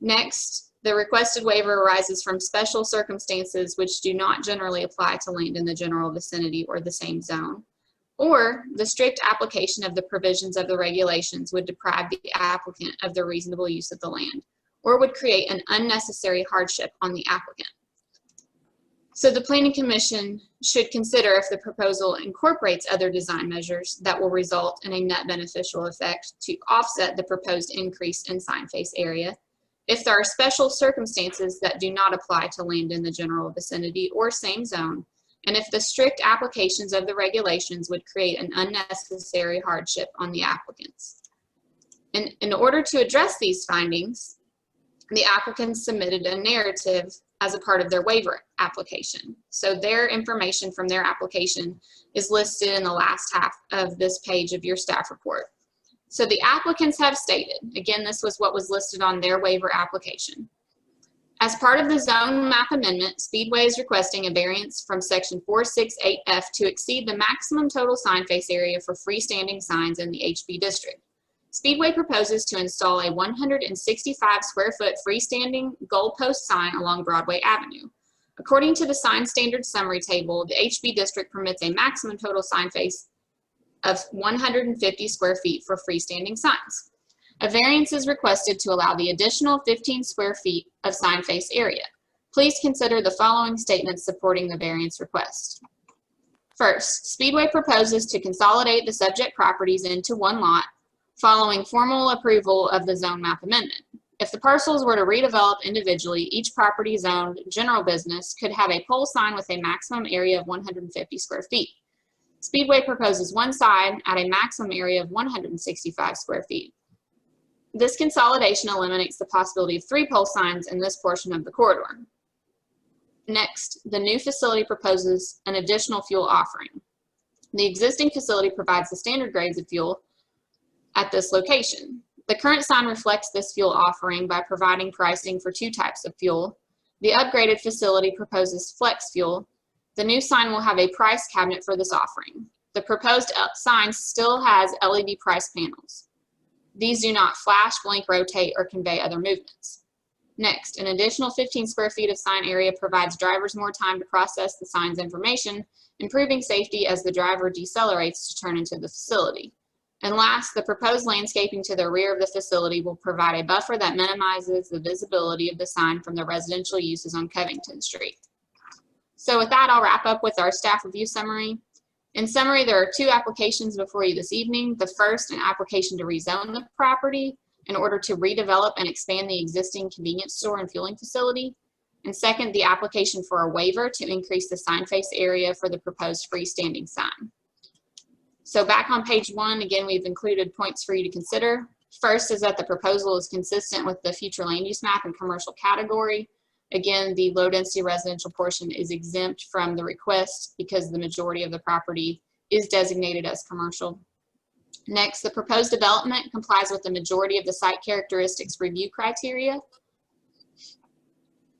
Next, the requested waiver arises from special circumstances which do not generally apply to land in the general vicinity or the same zone. Or the strict application of the provisions of the regulations would deprive the applicant of the reasonable use of the land, or would create an unnecessary hardship on the applicant. So the Planning Commission should consider if the proposal incorporates other design measures that will result in a net beneficial effect to offset the proposed increase in sign face area, if there are special circumstances that do not apply to land in the general vicinity or same zone, and if the strict applications of the regulations would create an unnecessary hardship on the applicants. In order to address these findings, the applicants submitted a narrative as a part of their waiver application. So their information from their application is listed in the last half of this page of your staff report. So the applicants have stated, again, this was what was listed on their waiver application. As part of the zone map amendment, Speedway is requesting a variance from section 468F to exceed the maximum total sign face area for freestanding signs in the HB district. Speedway proposes to install a 165 square foot freestanding goalpost sign along Broadway Avenue. According to the sign standards summary table, the HB district permits a maximum total sign face of 150 square feet for freestanding signs. A variance is requested to allow the additional 15 square feet of sign face area. Please consider the following statements supporting the variance request. First, Speedway proposes to consolidate the subject properties into one lot, following formal approval of the zone map amendment. If the parcels were to redevelop individually, each property zoned general business could have a pole sign with a maximum area of 150 square feet. Speedway proposes one sign at a maximum area of 165 square feet. This consolidation eliminates the possibility of 3 pole signs in this portion of the corridor. Next, the new facility proposes an additional fuel offering. The existing facility provides the standard grades of fuel at this location. The current sign reflects this fuel offering by providing pricing for 2 types of fuel. The upgraded facility proposes flex fuel. The new sign will have a price cabinet for this offering. The proposed sign still has LED price panels. These do not flash, blink, rotate, or convey other movements. Next, an additional 15 square feet of sign area provides drivers more time to process the sign's information, improving safety as the driver decelerates to turn into the facility. And last, the proposed landscaping to the rear of the facility will provide a buffer that minimizes the visibility of the sign from the residential uses on Covington Street. So with that, I'll wrap up with our staff review summary. In summary, there are 2 applications before you this evening. The first, an application to rezone the property in order to redevelop and expand the existing convenience store and fueling facility. And second, the application for a waiver to increase the sign face area for the proposed freestanding sign. So back on page 1, again, we've included points for you to consider. First is that the proposal is consistent with the future land use map and commercial category. Again, the low density residential portion is exempt from the request because the majority of the property is designated as commercial. Next, the proposed development complies with the majority of the site characteristics review criteria.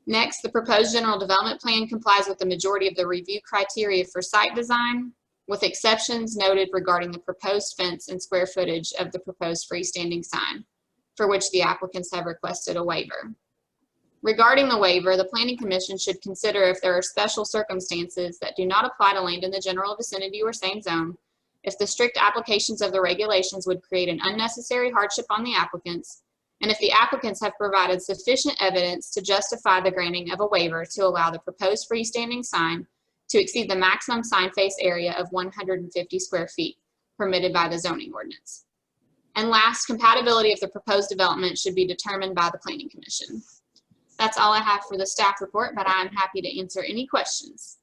Next, the proposed general development plan complies with the majority of the review criteria for site design, with exceptions noted regarding the proposed fence and square footage of the proposed freestanding sign, for which the applicants have requested a waiver. Regarding the waiver, the Planning Commission should consider if there are special circumstances that do not apply to land in the general vicinity or same zone, if the strict applications of the regulations would create an unnecessary hardship on the applicants, and if the applicants have provided sufficient evidence to justify the granting of a waiver to allow the proposed freestanding sign to exceed the maximum sign face area of 150 square feet permitted by the zoning ordinance. And last, compatibility of the proposed development should be determined by the Planning Commission. That's all I have for the staff report, but I'm happy to answer any questions.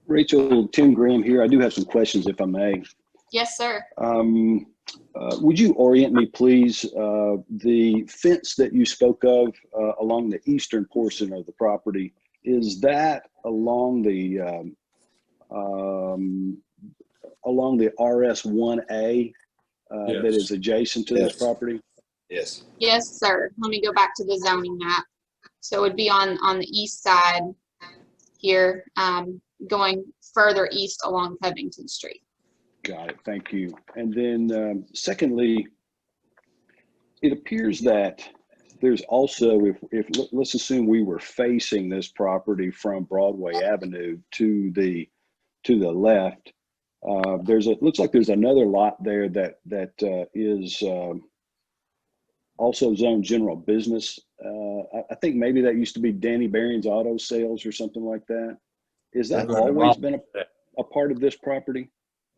Rachel, Tim Graham here. I do have some questions, if I may. Yes, sir. Would you orient me, please? The fence that you spoke of along the eastern portion of the property, is that along the RS1A Yes. that is adjacent to this property? Yes. Yes, sir. Let me go back to the zoning map. So it would be on the east side here, going further east along Covington Street. Got it. Thank you. And then secondly, it appears that there's also, if let's assume we were facing this property from Broadway Avenue to the left, looks like there's another lot there that is also zoned general business. I think maybe that used to be Danny Barron's Auto Sales or something like that. Is that always been a part of this property?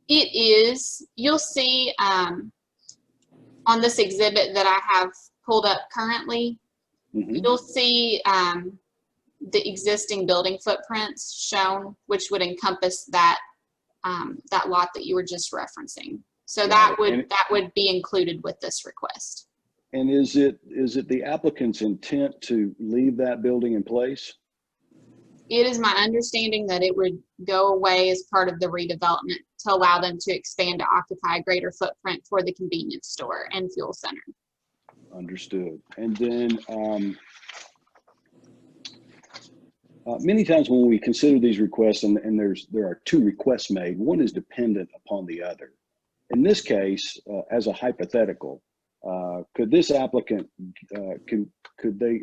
It is. You'll see on this exhibit that I have pulled up currently, you'll see the existing building footprints shown, which would encompass that that lot that you were just referencing. So that would be included with this request. And is it the applicant's intent to leave that building in place? It is my understanding that it would go away as part of the redevelopment to allow them to expand to occupy a greater footprint for the convenience store and fuel center. Understood. And then many times when we consider these requests, and there are 2 requests made, one is dependent upon the other. In this case, as a hypothetical, could this applicant, could they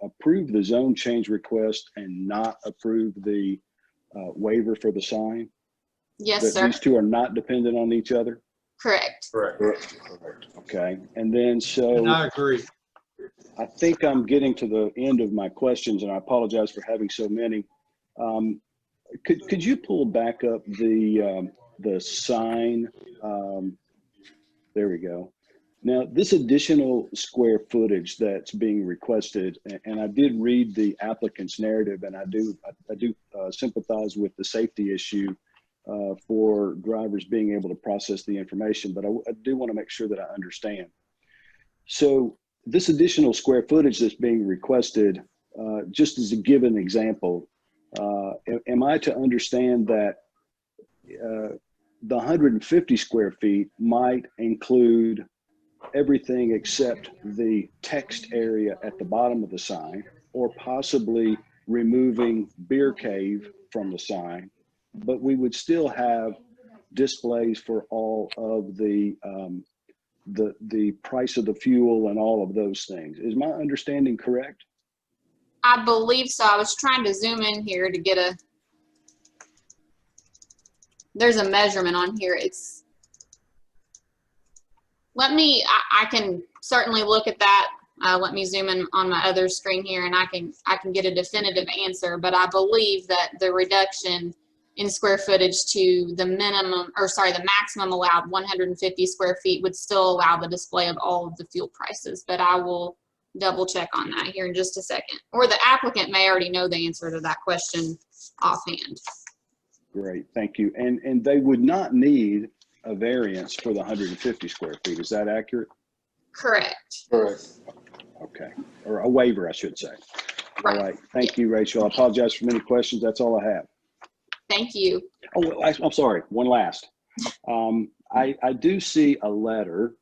approve the zone change request and not approve the waiver for the sign? Yes, sir. These 2 are not dependent on each other? Correct. Correct. Okay. And then And I agree. I think I'm getting to the end of my questions, and I apologize for having so many. Could you pull back up the sign There we go. Now, this additional square footage that's being requested, and I did read the applicant's narrative, and I do sympathize with the safety issue for drivers being able to process the information, but I do want to make sure that I understand. So this additional square footage that's being requested, just as a given example, am I to understand that the 150 square feet might include everything except the text area at the bottom of the sign, or possibly removing beer cave from the sign, but we would still have displays for all of the price of the fuel and all of those things? Is my understanding correct? I believe so. I was trying to zoom in here to get there's a measurement on here. I can certainly look at that. Let me zoom in on my other screen here, and I can get a definitive answer, but I believe that the reduction in square footage to the maximum allowed 150 square feet would still allow the display of all of the fuel prices, but I will double check on that here in just a second. Or the applicant may already know the answer to that question offhand. Great, thank you. And they would not need a variance for the 150 square feet. Is that accurate? Correct. Correct. Okay, or a waiver, I should say. Right. All right, thank you, Rachel. I apologize for many questions. That's all I have. Thank you. Oh, I'm sorry, one last. I do see a letter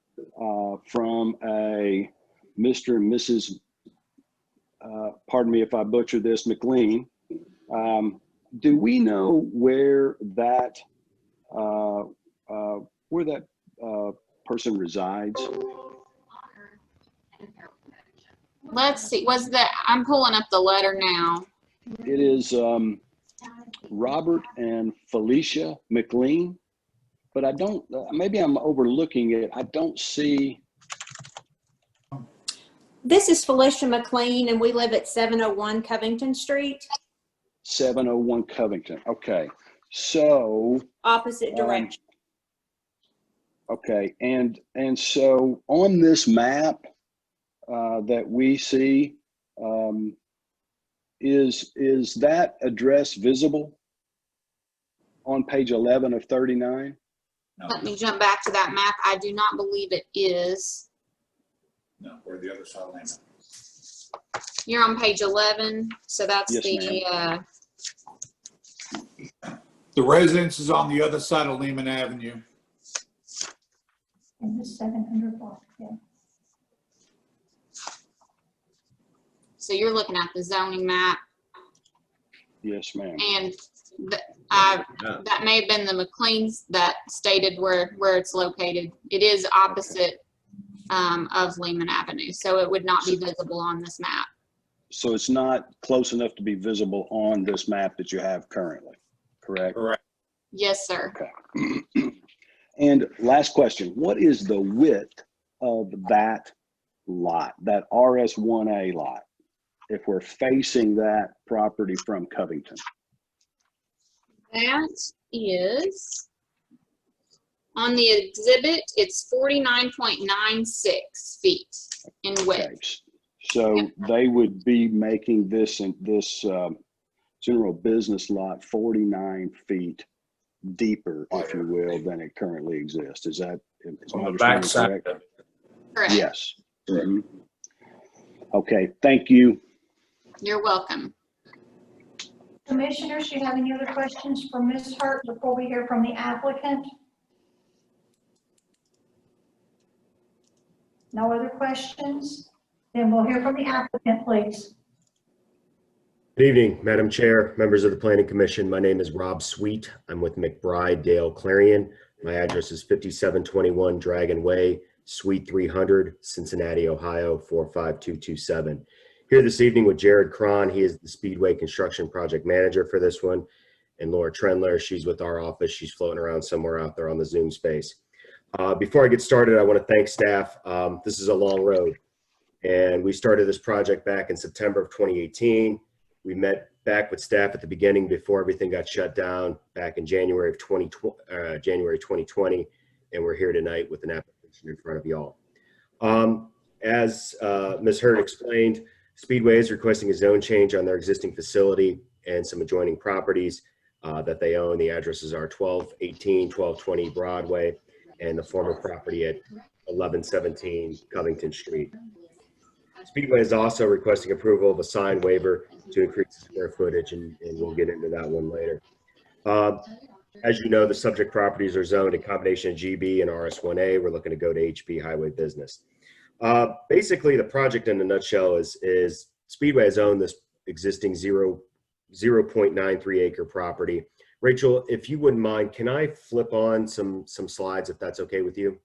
from a Mr. and Mrs., pardon me if I butcher this, McLean. Do we know where that person resides? Let's see. I'm pulling up the letter now. It is Robert and Felicia McLean, but I don't, maybe I'm overlooking it. I don't see. This is Felicia McLean, and we live at 701 Covington Street. 701 Covington. Okay. So Opposite direction. Okay. And so on this map that we see, is that address visible on page 11 of 39? No. Let me jump back to that map. I do not believe it is. No, we're the other side of Lehman. You're on page 11, so that's yes, The residence is on the other side of Lehman Avenue. In the 700 block, yeah. So you're looking at the zoning map, Yes, ma'am. and that may have been the McLean's that stated where it's located. It is opposite of Lehman Avenue, so it would not be visible on this map. So it's not close enough to be visible on this map that you have currently, correct? Correct. Yes, sir. Okay. And last question, what is the width of that lot, that RS1A lot, if we're facing that property from Covington? That is, on the exhibit, it's 49.96 feet in width. Okay. So they would be making this general business lot 49 feet deeper, if you will, than it currently exists. Is that On the back side. correct? Correct. Yes. Mhm. Okay, thank you. You're welcome. Commissioners, do you have any other questions for Ms. Hurt before we hear from the applicant? No other questions? Then we'll hear from the applicant, please. Good evening, Madam Chair, members of the Planning Commission. My name is Rob Sweet. I'm with McBride Dale Clarion. My address is 5721 Dragon Way, Suite 300, Cincinnati, Ohio, 45227. Here this evening with Jared Cron. He is the Speedway Construction Project Manager for this one. And Laura Trendler, she's with our office. She's floating around somewhere out there on the Zoom space. Before I get started, I want to thank staff. This is a long road. And we started this project back in September of 2018. We met back with staff at the beginning before everything got shut down back in January of 2020, and we're here tonight with an application application in front of y'all. As Ms. Hurd explained, Speedway is requesting a zone change on their existing facility and some adjoining properties that they own. The addresses are 1218, 1220 Broadway, and the former property at 1117 Covington Street. Speedway is also requesting approval of a sign waiver to increase the square footage, and we'll get into that one later. As you know, the subject properties are zoned a combination of GB and RS1A. We're looking to go to HB Highway Business. Basically, the project in a nutshell is Speedway has owned this existing 0.93 acre property. Rachel, if you wouldn't mind, can I flip on some slides if that's okay with you?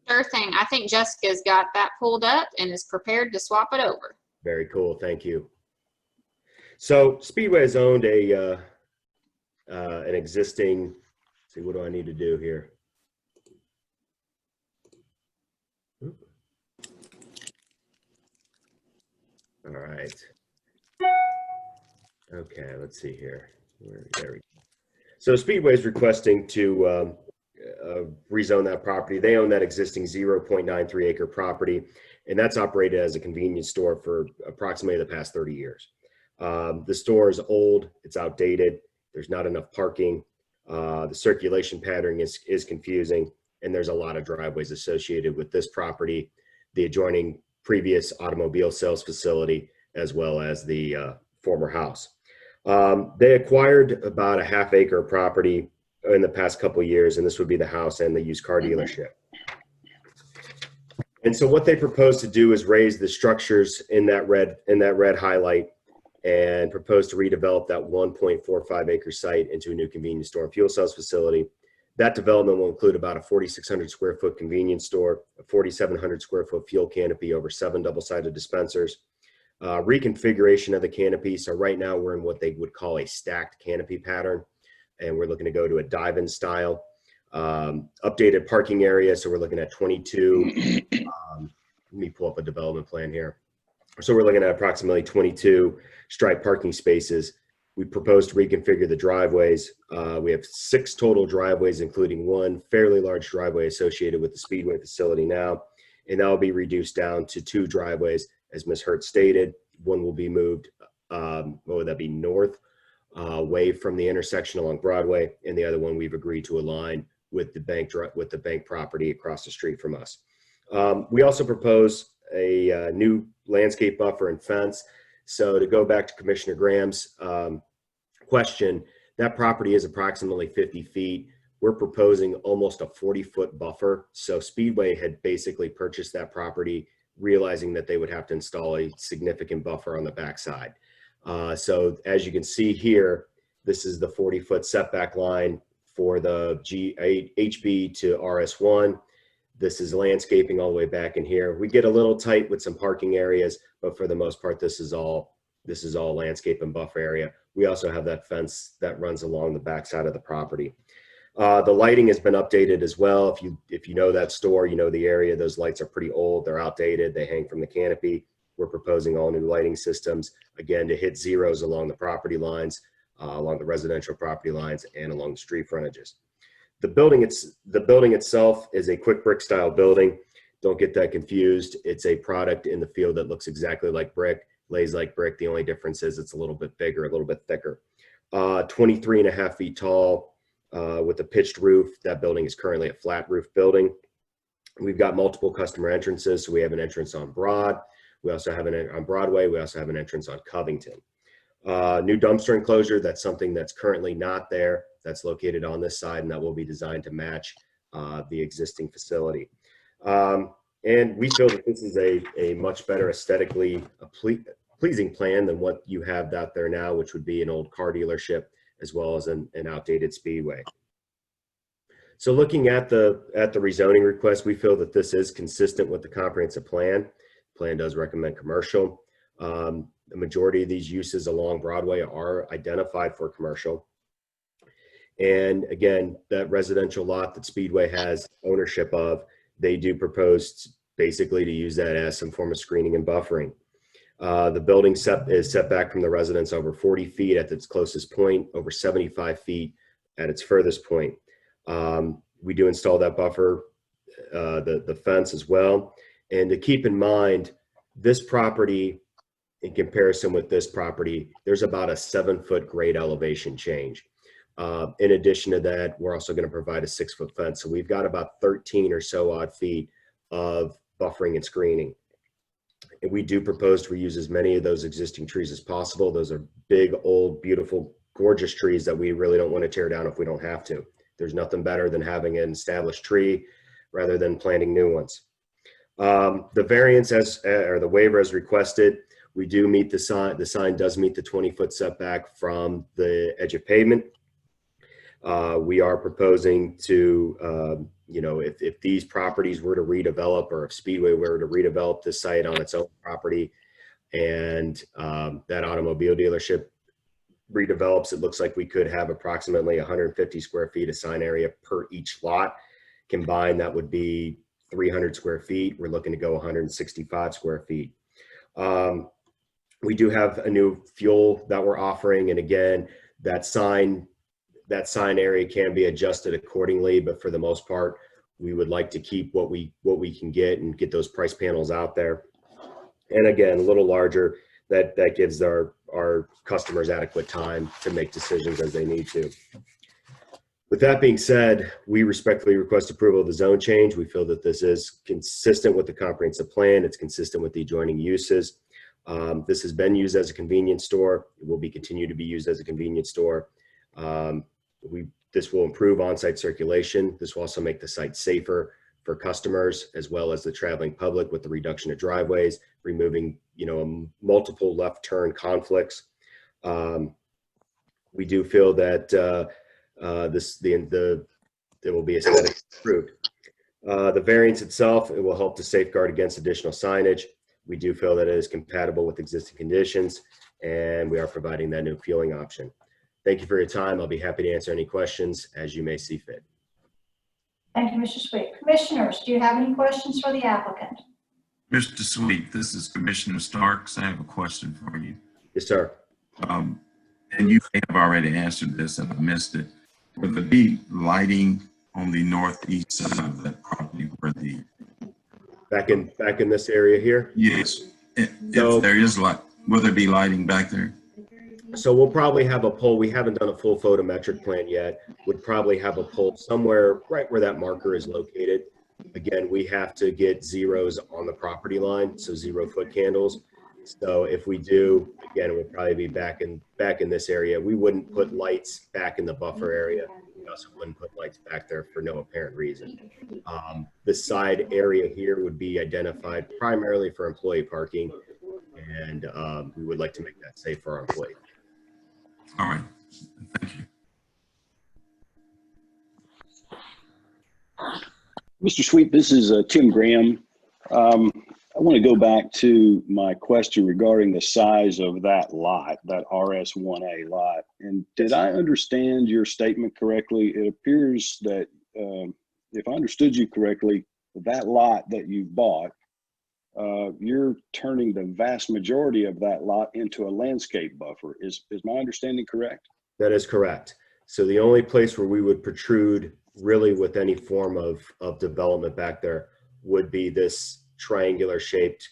Sure thing. I think Jessica's got that pulled up and is prepared to swap it over. Very cool. Thank you. So Speedway has owned an existing, let's see, what do I need to do here? All right. Okay, let's see here. There we go. So Speedway is requesting to rezone that property. They own that existing 0.93 acre property, and that's operated as a convenience store for approximately the past 30 years. The store is old, it's outdated, there's not enough parking, the circulation pattern is confusing, and there's a lot of driveways associated with this property, the adjoining previous automobile sales facility, as well as the former house. They acquired about a half acre property in the past couple of years, and this would be the house and the used car dealership. And so what they propose to do is raise the structures in that red highlight and propose to redevelop that 1.45 acre site into a new convenience store and fuel cells facility. That development will include about a 4,600 square foot convenience store, a 4,700 square foot fuel canopy over 7 double-sided dispensers, reconfiguration of the canopy. So right now we're in what they would call a stacked canopy pattern, and we're looking to go to a dive-in style. Updated parking area, so we're looking at 22, let me pull up a development plan here. So we're looking at approximately 22 striped parking spaces. We propose to reconfigure the driveways. We have 6 total driveways, including one fairly large driveway associated with the Speedway facility now, and that will be reduced down to 2 driveways, as Ms. Hurt stated. One will be moved, what would that be, north, away from the intersection along Broadway, and the other one we've agreed to align with the bank property across the street from us. We also propose a new landscape buffer and fence. So to go back to Commissioner Graham's question, that property is approximately 50 feet. We're proposing almost a 40-foot buffer. So Speedway had basically purchased that property, realizing that they would have to install a significant buffer on the backside. So as you can see here, this is the 40-foot setback line for the HB to RS1. This is landscaping all the way back in here. We get a little tight with some parking areas, but for the most part, this is all landscape and buffer area. We also have that fence that runs along the backside of the property. The lighting has been updated as well. If you know that store, you know the area. Those lights are pretty old. They're outdated. They hang from the canopy. We're proposing all new lighting systems, again, to hit zeros along the property lines, along the residential property lines, and along the street frontages. The building itself is a quick brick style building. Don't get that confused. It's a product in the field that looks exactly like brick, lays like brick. The only difference is it's a little bit bigger, a little bit thicker. 23.5 feet tall with a pitched roof. That building is currently a flat roof building. We've got multiple customer entrances. So we have an entrance on Broad. We also have on Broadway. We also have an entrance on Covington. New dumpster enclosure. That's something that's currently not there. That's located on this side, and that will be designed to match the existing facility. And we feel that this is a much better aesthetically pleasing plan than what you have out there now, which would be an old car dealership as well as an outdated Speedway. So looking at the rezoning request, we feel that this is consistent with the comprehensive plan. The plan does recommend commercial. The majority of these uses along Broadway are identified for commercial. And again, that residential lot that Speedway has ownership of, they do propose basically to use that as some form of screening and buffering. The building is set back from the residence over 40 feet at its closest point, over 75 feet at its furthest point. We do install that buffer the fence as well. And to keep in mind, this property, in comparison with this property, there's about a 7-foot grade elevation change. In addition to that, we're also going to provide a 6-foot fence. So we've got about 13 or so odd feet of buffering and screening. And we do propose to reuse as many of those existing trees as possible. Those are big, old, beautiful, gorgeous trees that we really don't want to tear down if we don't have to. There's nothing better than having an established tree rather than planting new ones. The variance or the waiver as requested, we do meet the sign. The sign does meet the 20-foot setback from the edge of pavement. We are proposing to, if these properties were to redevelop, or if Speedway were to redevelop this site on its own property, and that automobile dealership redevelops, it looks like we could have approximately 150 square feet of sign area per each lot. Combined, that would be 300 square feet. We're looking to go 165 square feet. We do have a new fuel that we're offering, and again, that sign area can be adjusted accordingly, but for the most part, we would like to keep what we can get and get those price panels out there. And again, a little larger, that gives our customers adequate time to make decisions as they need to. With that being said, we respectfully request approval of the zone change. We feel that this is consistent with the comprehensive plan. It's consistent with the adjoining uses. This has been used as a convenience store. It will be continued to be used as a convenience store. This will improve on-site circulation. This will also make the site safer for customers as well as the traveling public with the reduction of driveways, removing, multiple left turn conflicts. We do feel that it will be aesthetically improved. The variance itself, it will help to safeguard against additional signage. We do feel that it is compatible with existing conditions, and we are providing that new fueling option. Thank you for your time. I'll be happy to answer any questions as you may see fit. Thank you, Mr. Sweet. Commissioners, do you have any questions for the applicant? Mr. Sweet, this is Commissioner Starks. I have a question for you. Yes, sir. And you may have already answered this and I missed it. Will there be lighting on the northeast side of that property where the... Back in this area here? Yes. If there is light, will there be lighting back there? So we'll probably have a pole. We haven't done a full photometric plan yet. Would probably have a pole somewhere right where that marker is located. Again, we have to get zeros on the property line, so 0-foot candles. So if we do, again, it would probably be back in this area. We wouldn't put lights back in the buffer area. We also wouldn't put lights back there for no apparent reason. The side area here would be identified primarily for employee parking, and we would like to make that safe for our employees. All right, thank you. Mr. Sweet, this is Tim Graham. I want to go back to my question regarding the size of that lot, that RS1A lot. And did I understand your statement correctly? It appears that, if I understood you correctly, that lot that you bought, you're turning the vast majority of that lot into a landscape buffer. Is my understanding correct? That is correct. So the only place where we would protrude really with any form of development back there would be this triangular shaped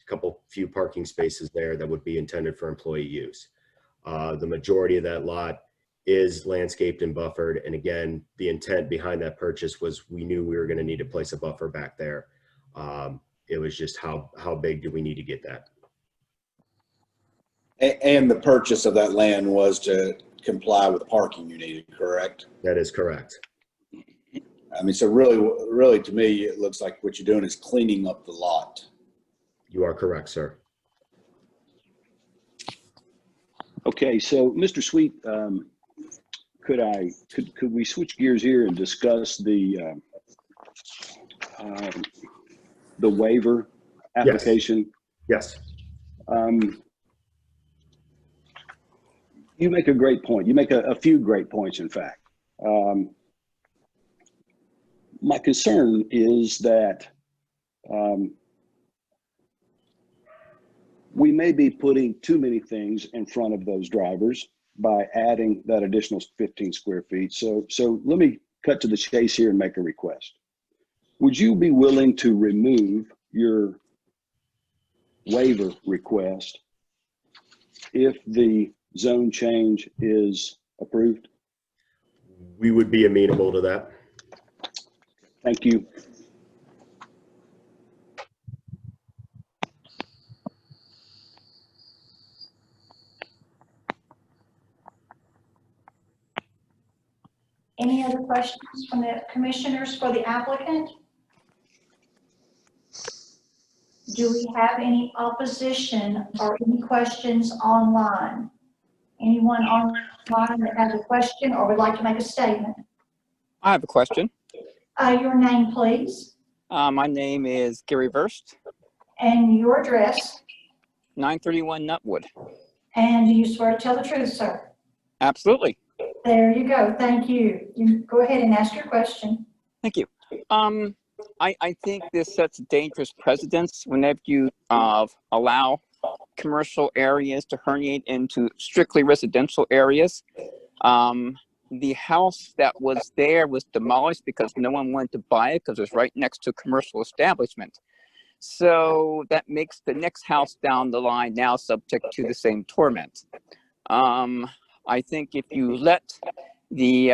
few parking spaces there that would be intended for employee use. The majority of that lot is landscaped and buffered. And again, the intent behind that purchase was we knew we were going to need to place a buffer back there. It was just how big do we need to get that? And the purchase of that land was to comply with the parking you needed, correct? That is correct. I mean, so really to me, it looks like what you're doing is cleaning up the lot. You are correct, sir. Okay, so Mr. Sweet, could we switch gears here and discuss the waiver application? Yes. You make a great point. You make a few great points, in fact. My concern is that we may be putting too many things in front of those drivers by adding that additional 15 square feet. So let me cut to the chase here and make a request. would you be willing to remove your waiver request if the zone change is approved? We would be amenable to that. Thank you. Any other questions from the commissioners for the applicant? Do we have any opposition or any questions online? Anyone online that has a question or would like to make a statement? I have a question. Your name, please, My name is Gary Verst, and your address, 931 Nutwood. and do you swear to tell the truth, sir? Absolutely. There you go. Thank you. You go ahead and ask your question. Thank you. I think this sets a dangerous precedence whenever you allow commercial areas to herniate into strictly residential areas. The house that was there was demolished because no one wanted to buy it because it was right next to a commercial establishment. So that makes the next house down the line now subject to the same torment. I think if you let the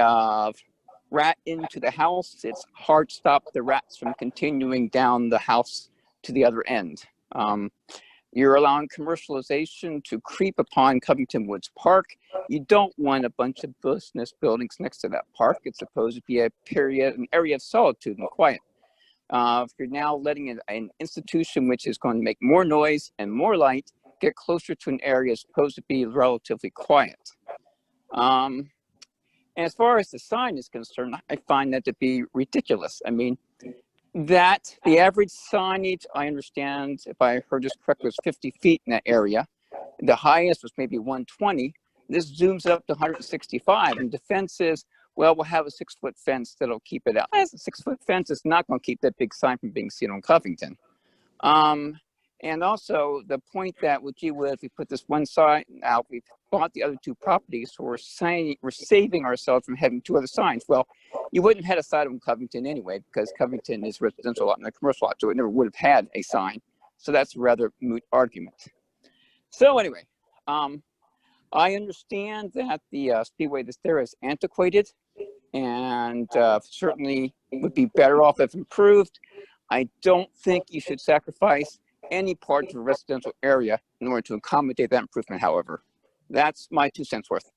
rat into the house, it's hard to stop the rats from continuing down the house to the other end. You're allowing commercialization to creep upon Covington Woods Park. You don't want a bunch of business buildings next to that park. It's supposed to be an area of solitude and quiet. If you're now letting an institution which is going to make more noise and more light get closer to an area that's supposed to be relatively quiet. And as far as the sign is concerned, I find that to be ridiculous. I mean, that the average signage, I understand, if I heard this correctly, was 50 feet in that area. The highest was maybe 120. This zooms it up to 165. And defense is, well, we'll have a 6-foot fence that'll keep it out. As a 6-foot fence is not going to keep that big sign from being seen on Covington. And also the point that, well, gee whiz, we put this one sign out, we've bought the other two properties, so we're saving ourselves from having two other signs. Well, you wouldn't have had a sign on Covington anyway, because Covington is residential lot and a commercial lot, so it never would have had a sign. So that's a rather moot argument. So anyway, I understand that the speedway that's there is antiquated and certainly would be better off if improved. I don't think you should sacrifice any part of a residential area in order to accommodate that improvement, however. That's my 2 cents worth.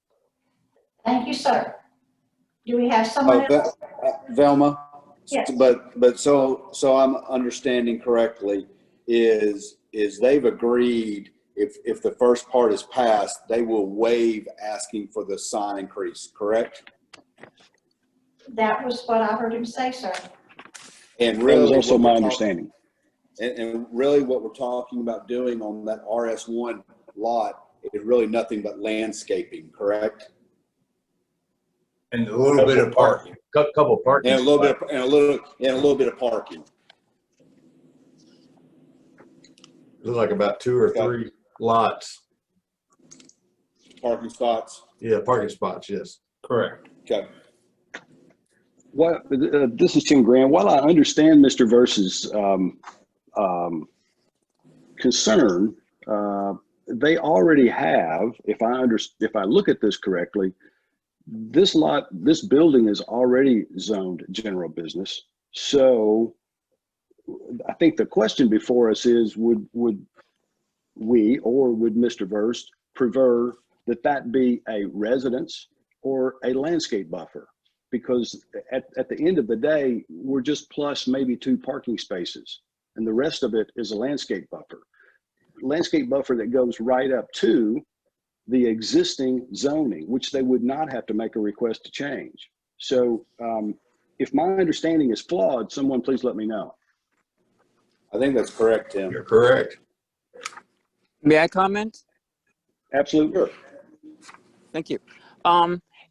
Thank you, sir. Do we have someone else? Velma? Yes. But so I'm understanding correctly is they've agreed if the first part is passed, they will waive asking for the sign increase, correct? That was what I heard him say, sir. And really, that was also my understanding. And really what we're talking about doing on that RS1 lot is really nothing but landscaping, correct? And a little bit of parking. Couple parking. And a little bit of parking. Looks like about 2 or 3 lots. Parking spots? Yeah, parking spots, yes. Correct. Okay. Well, this is Tim Grant. While I understand Mr. Verse's concern, they already have, if I look at this correctly, this building is already zoned general business. So I think the question before us is, would we, or would Mr. Verse prefer that be a residence or a landscape buffer? Because at the end of the day, we're just plus maybe 2 parking spaces, and the rest of it is a landscape buffer. Landscape buffer that goes right up to the existing zoning, which they would not have to make a request to change. So if my understanding is flawed, someone please let me know. I think that's correct, Tim. You're correct. May I comment? Absolutely. Sure. Thank you.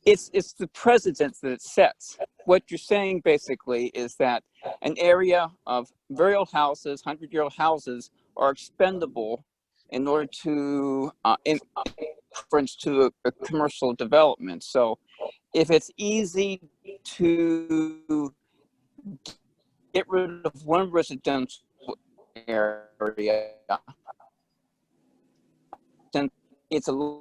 It's the precedence that it sets. What you're saying basically is that an area of very old houses, 100-year-old houses, are expendable in order to, in reference to a commercial development. So if it's easy to get rid of one residential area, then it's a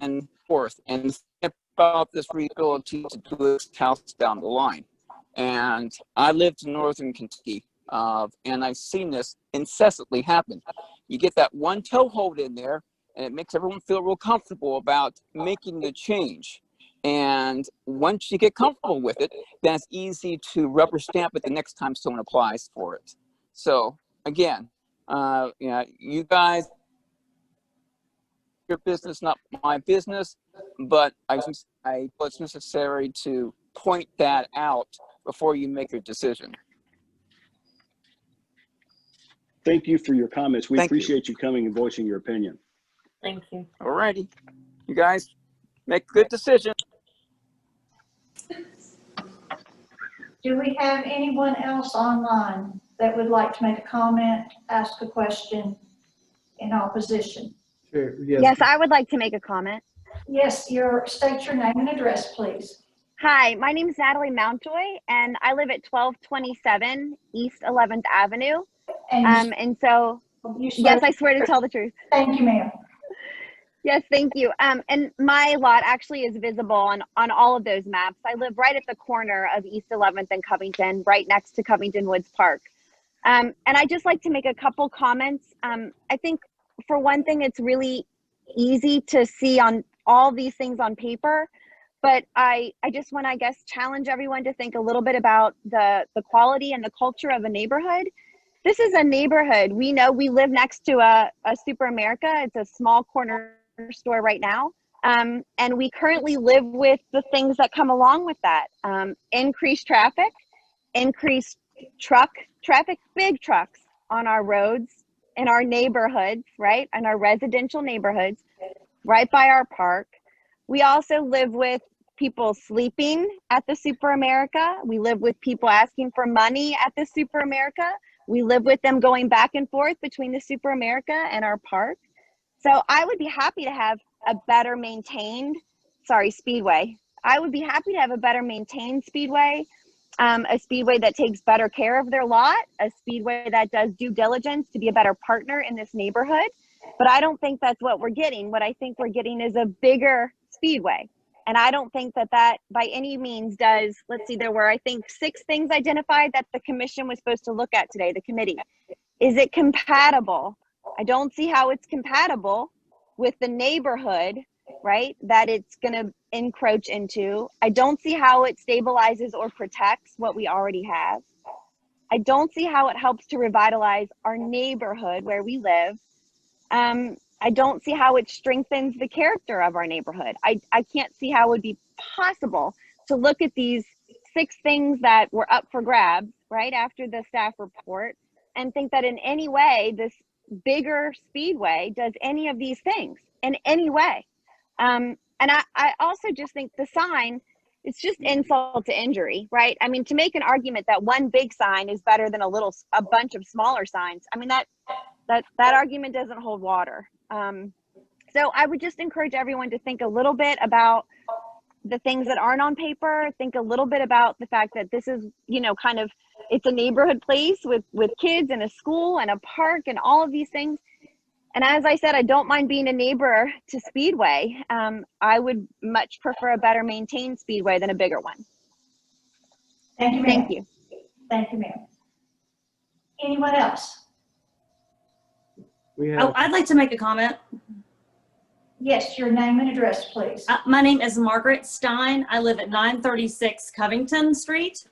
and forth and think about this reability to do this house down the line. And I lived in Northern Kentucky, and I've seen this incessantly happen. You get that one toehold in there, and it makes everyone feel real comfortable about making the change. And once you get comfortable with it, then it's easy to rubber stamp it the next time someone applies for it. So again, you guys, your business, not my business, but I feel it's necessary to point that out before you make your decision. Thank you for your comments. We Thank you. appreciate you coming and voicing your opinion. Thank you. All righty. You guys make good decisions. Do we have anyone else online that would like to make a comment, ask a question in opposition? Sure, Yes, I would like to make a comment. Yes, state your name and address, please. Hi, my name is Natalie Mountjoy, and I live at 1227 East 11th Avenue. And so, yes, I swear to tell the truth. Thank you, ma'am. Yes, thank you. And my lot actually is visible on all of those maps. I live right at the corner of East 11th and Covington, right next to Covington Woods Park. And I just like to make a couple comments. I think for one thing, it's really easy to see on all these things on paper, but I just want to, I guess, challenge everyone to think a little bit about the quality and the culture of a neighborhood. This is a neighborhood. We know we live next to a Super America. It's a small corner store right now. And we currently live with the things that come along with that. Increased traffic, increased traffic, big trucks on our roads, in our neighborhoods, right? In our residential neighborhoods, right by our park. We also live with people sleeping at the Super America. We live with people asking for money at the Super America. We live with them going back and forth between the Super America and our park. So I would be happy to have a better maintained, speedway. I would be happy to have a better maintained speedway, a speedway that takes better care of their lot, a speedway that does due diligence to be a better partner in this neighborhood. But I don't think that's what we're getting. What I think we're getting is a bigger speedway. And I don't think that by any means does, let's see, there were, I think, 6 things identified that the commission was supposed to look at today, the committee. Is it compatible? I don't see how it's compatible with the neighborhood, right, that it's going to encroach into. I don't see how it stabilizes or protects what we already have. I don't see how it helps to revitalize our neighborhood where we live. I don't see how it strengthens the character of our neighborhood. I can't see how it would be possible to look at these 6 things that were up for grabs right after the staff report and think that in any way this bigger speedway does any of these things in any way. And I also just think the sign, it's just insult to injury, right? I mean, to make an argument that one big sign is better than a bunch of smaller signs, I mean, that argument doesn't hold water. So I would just encourage everyone to think a little bit about the things that aren't on paper, think a little bit about the fact that this is, kind of, it's a neighborhood place with kids and a school and a park and all of these things. And as I said, I don't mind being a neighbor to Speedway. I would much prefer a better maintained Speedway than a bigger one. Thank you, ma'am. Thank you. Thank you, ma'am. Anyone else? I'd like to make a comment. Yes, your name and address, please. My name is Margaret Stein. I live at 936 Covington Street.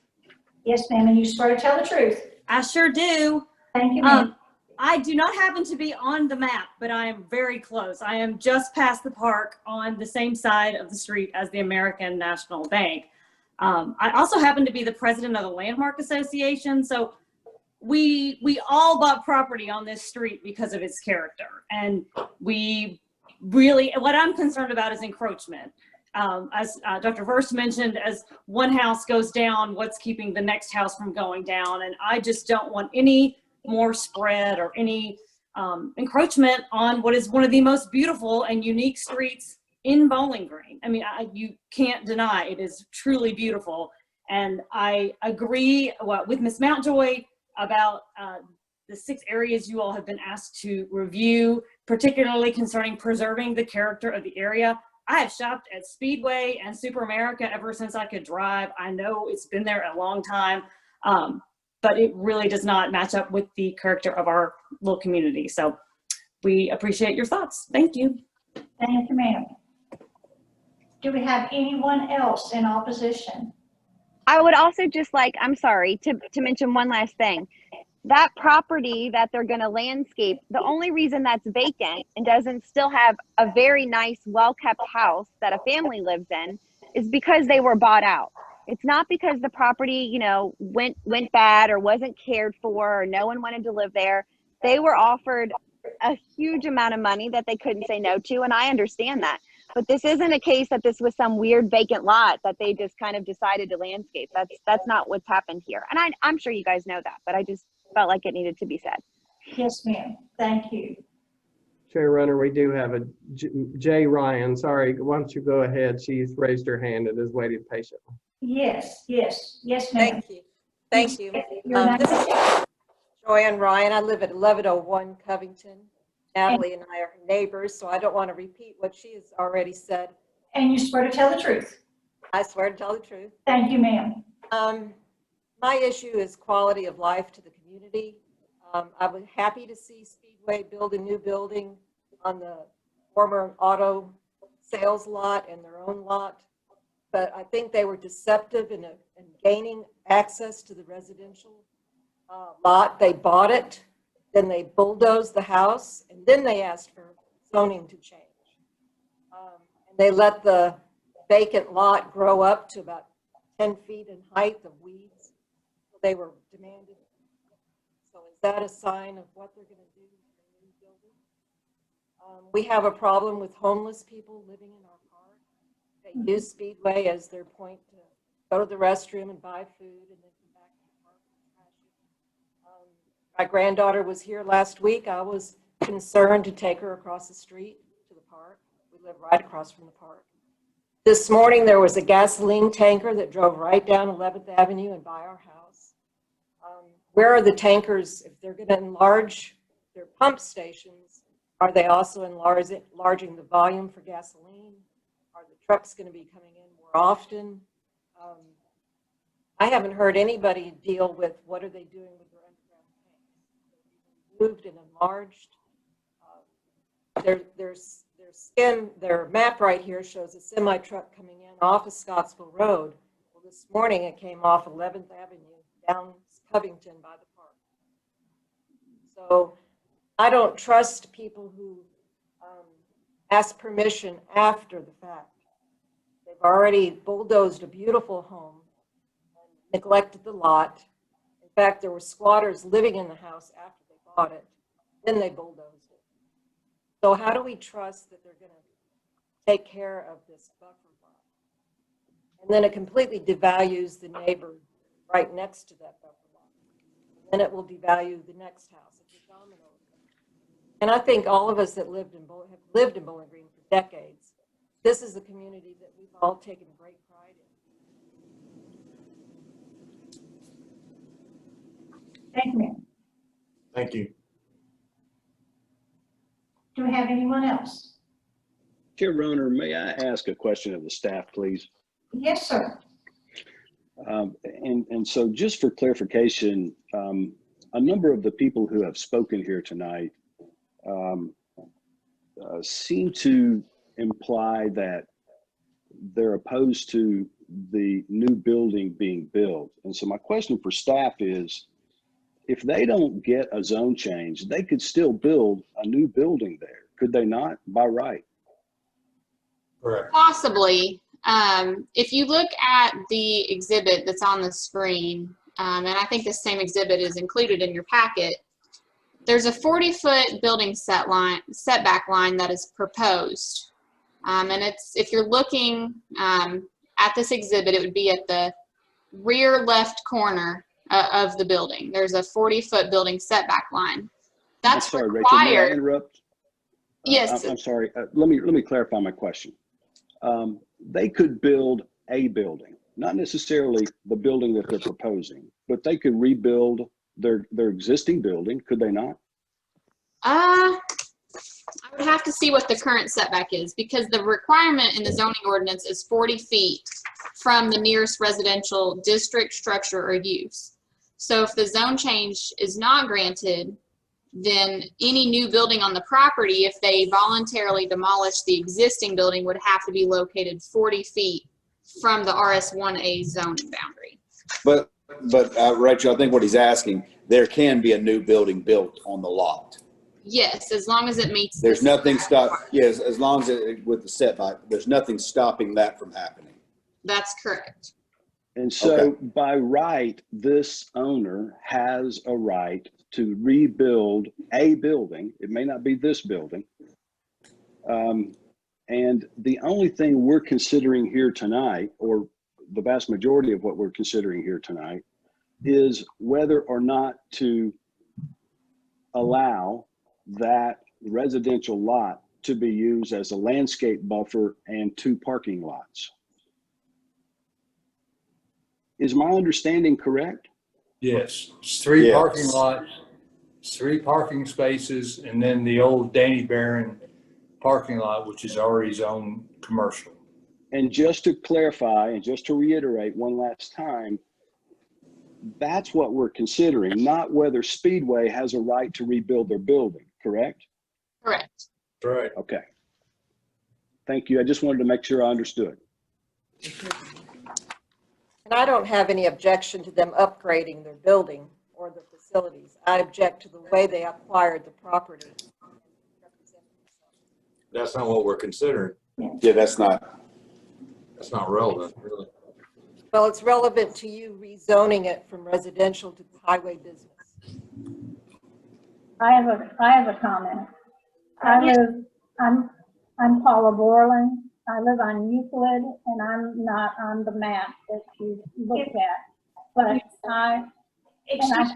Yes, ma'am, and you swear to tell the truth. I sure do. Thank you, ma'am. I do not happen to be on the map, but I am very close. I am just past the park on the same side of the street as the American National Bank. I also happen to be the president of the Landmark Association, so we all bought property on this street because of its character, and we really, what I'm concerned about is encroachment. As Dr. Verse mentioned, as one house goes down, what's keeping the next house from going down? And I just don't want any more spread or any encroachment on what is one of the most beautiful and unique streets in Bowling Green. I mean, you can't deny it is truly beautiful. And I agree with Ms. Mountjoy about the 6 areas you all have been asked to review, particularly concerning preserving the character of the area. I have shopped at Speedway and Super America ever since I could drive. I know it's been there a long time, but it really does not match up with the character of our little community. So we appreciate your thoughts. Thank you. Thank you, ma'am. Do we have anyone else in opposition? I would also just like, I'm sorry, to mention one last thing. That property that they're going to landscape, the only reason that's vacant and doesn't still have a very nice, well-kept house that a family lives in is because they were bought out. It's not because the property, you know, went bad or wasn't cared for or no one wanted to live there. They were offered a huge amount of money that they couldn't say no to, and I understand that. But this isn't a case that this was some weird vacant lot that they just kind of decided to landscape. That's not what's happened here. And I'm sure you guys know that, but I just felt like it needed to be said. Yes, ma'am. Thank you. Chair Runner, we do have a Jay Ryan. Sorry, why don't you go ahead? She's raised her hand and is waiting patiently. Yes, ma'am. Thank you. Thank you. This is Joanne Ryan. I live at 1101 Covington. Natalie and I are neighbors, so I don't want to repeat what she has already said. And you swear to tell the truth? I swear to tell the truth. Thank you, ma'am. My issue is quality of life to the community. I was happy to see Speedway build a new building on the former auto sales lot and their own lot, but I think they were deceptive in gaining access to the residential lot. They bought it, then they bulldozed the house, and then they asked for zoning to change. And they let the vacant lot grow up to about 10 feet in height of weeds. So they were demanded. So is that a sign of what they're going to do in the new building? We have a problem with homeless people living in our park. They use Speedway as their point to go to the restroom and buy food and then come back to the park and trash it. My granddaughter was here last week. I was concerned to take her across the street to the park. We live right across from the park. This morning there was a gasoline tanker that drove right down 11th Avenue and by our house. Where are the tankers? If they're going to enlarge their pump stations, are they also enlarging the volume for gasoline? Are the trucks going to be coming in more often? I haven't heard anybody deal with what are they doing with their underground tanks. They're moved and enlarged. Their map right here shows a semi truck coming in off of Scottsville Road. Well, this morning it came off 11th Avenue down Covington by the park. So I don't trust people who ask permission after the fact. They've already bulldozed a beautiful home and neglected the lot. In fact, there were squatters living in the house after they bought it. Then they bulldozed it. So how do we trust that they're going to take care of this buffer lot? And then it completely devalues the neighbor right next to that buffer lot. And then it will devalue the next house. It's a domino effect. And I think all of us that have lived in Bowling Green for decades, this is the community that we've all taken great pride in. Thank you, ma'am. Thank you. Do we have anyone else? Chair Runner, may I ask a question of the staff, please? Yes, sir. And so just for clarification, a number of the people who have spoken here tonight seem to imply that they're opposed to the new building being built. And so my question for staff is, if they don't get a zone change, they could still build a new building there, could they not, by right? Correct. Possibly. If you look at the exhibit that's on the screen, and I think the same exhibit is included in your packet, there's a 40-foot building setback line that is proposed. And if you're looking at this exhibit, it would be at the rear left corner of the building. There's a 40-foot building setback line. That's sorry, required. Rachel, may I interrupt? Yes. I'm sorry. Let me clarify my question. They could build a building. not necessarily the building that they're proposing, but they could rebuild their existing building, could they not? I would have to see what the current setback is, because the requirement in the zoning ordinance is 40 feet from the nearest residential district, structure, or use. So if the zone change is not granted, then any new building on the property, if they voluntarily demolish the existing building, would have to be located 40 feet from the RS1A zoning boundary. But Rachel, I think what he's asking, there can be a new building built on the lot. Yes, as long as it meets. There's nothing yes, as long as with the setback, there's nothing stopping that from happening. That's correct. And so by right, this owner has a right to rebuild a building. It may not be this building. And the only thing we're considering here tonight, or the vast majority of what we're considering here tonight, is whether or not to allow that residential lot to be used as a landscape buffer and 2 parking lots. Is my understanding correct? Yes, it's 3 Yes. parking lots, 3 parking spaces, and then the old Danny Barron parking lot, which is already zoned commercial. And just to clarify, and just to reiterate one last time, that's what we're considering, not whether Speedway has a right to rebuild their building, correct? Correct. Right. Okay. Thank you. I just wanted to make sure I understood. And I don't have any objection to them upgrading their building or the facilities. I object to the way they acquired the property. That's not what we're considering. Yeah, that's not relevant, really. Well, it's relevant to you rezoning it from residential to highway business. I have a comment. I'm Paula Borland. I live on Euclid, and I'm not on the map that you looked at. But I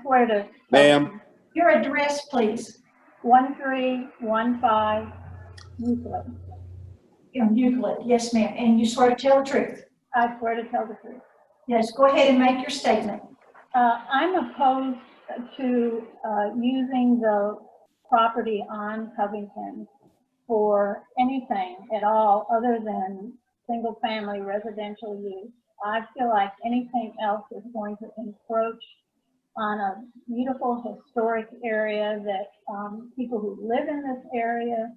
swear to. Ma'am. Your address, please. 1315 Euclid. In Euclid, yes, ma'am. And you swear to tell the truth? I swear to tell the truth. Yes, go ahead and make your statement. I'm opposed to using the property on Covington for anything at all other than single-family residential use. I feel like anything else is going to encroach on a beautiful historic area that people who live in this area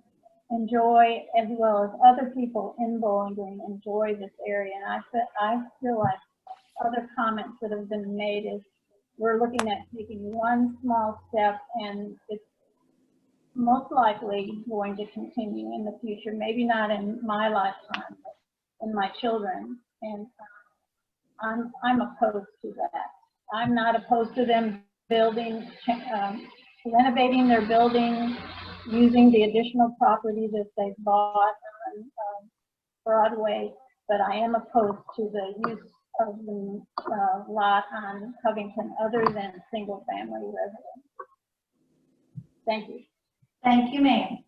enjoy, as well as other people in Bowling Green enjoy this area. And I feel like other comments that have been made is we're looking at taking one small step, and it's most likely going to continue in the future, maybe not in my lifetime, but in my children. And I'm opposed to that. I'm not opposed to them building, renovating their building, using the additional property that they've bought on Broadway, but I am opposed to the use of the lot on Covington other than single family residence. Thank you. Thank you, ma'am.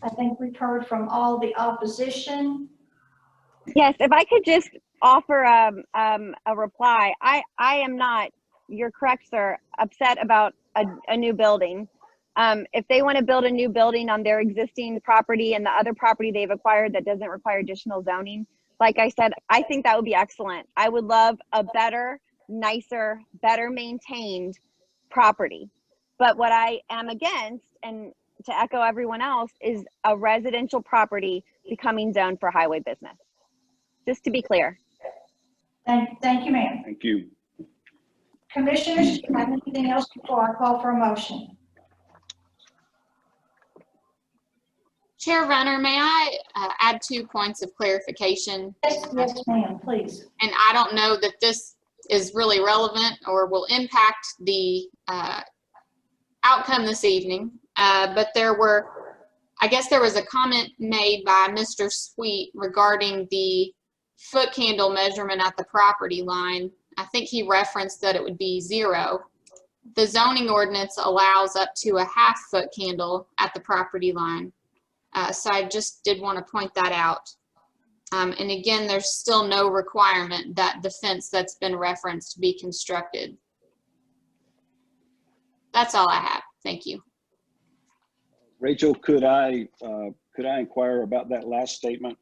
I think we've heard from all the opposition. Yes, if I could just offer a reply. I am not, you're correct, sir, upset about a new building. If they want to build a new building on their existing property and the other property they've acquired that doesn't require additional zoning, like I said, I think that would be excellent. I would love a better, nicer, better maintained property. But what I am against, and to echo everyone else, is a residential property becoming zoned for highway business. Just to be clear. Thank you, ma'am. Thank you. Commissioners, do you have anything else before I call for a motion? Chair Runner, may I add 2 points of clarification? Yes, ma'am, please. And I don't know that this is really relevant or will impact the outcome this evening, but I guess there was a comment made by Mr. Sweet regarding the foot candle measurement at the property line. I think he referenced that it would be 0. The zoning ordinance allows up to a 1/2 foot candle at the property line. So I just did want to point that out. And again, there's still no requirement that the fence that's been referenced be constructed. That's all I have. Thank you. Rachel, could I inquire about that last statement?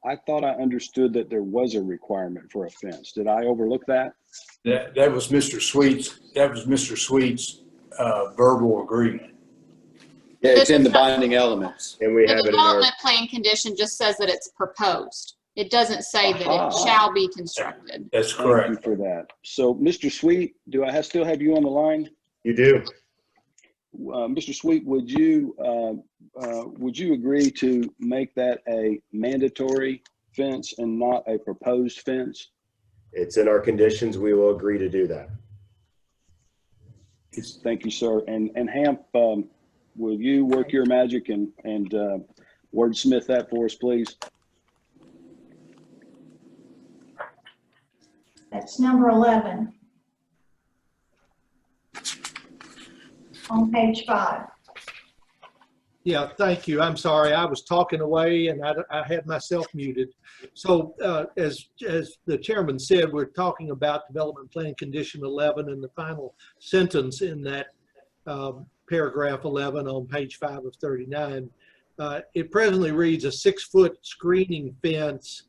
I thought I understood that there was a requirement for a fence. Did I overlook that? That was Mr. Sweet's verbal agreement. Yeah, it's in the binding elements. And we The have it in our, development plan condition just says that it's proposed. It doesn't say that it shall be constructed. That's correct. Thank you for that. So, Mr. Sweet, do I still have you on the line? you do. Mr. Sweet, would you agree to make that a mandatory fence and not a proposed fence? It's in our conditions. We will agree to do that. Thank you, sir. And Hamp, will you work your magic and wordsmith that for us, please? That's number 11 on page 5. Yeah, thank you. I'm sorry. I was talking away and I had myself muted. So as the chairman said, we're talking about development plan condition 11, and the final sentence in that paragraph 11 on page 5 of 39. It presently reads a 6-foot screening fence,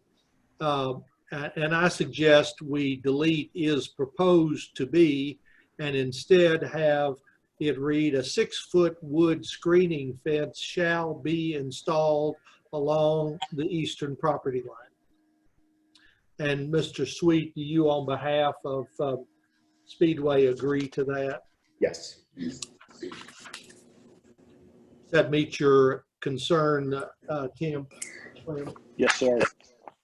and I suggest we delete is proposed to be, and instead have it read a 6-foot wood screening fence shall be installed along the eastern property line. And Mr. Sweet, do you on behalf of Speedway agree to that? Yes. Does that meet your concern, Tim? Yes, sir.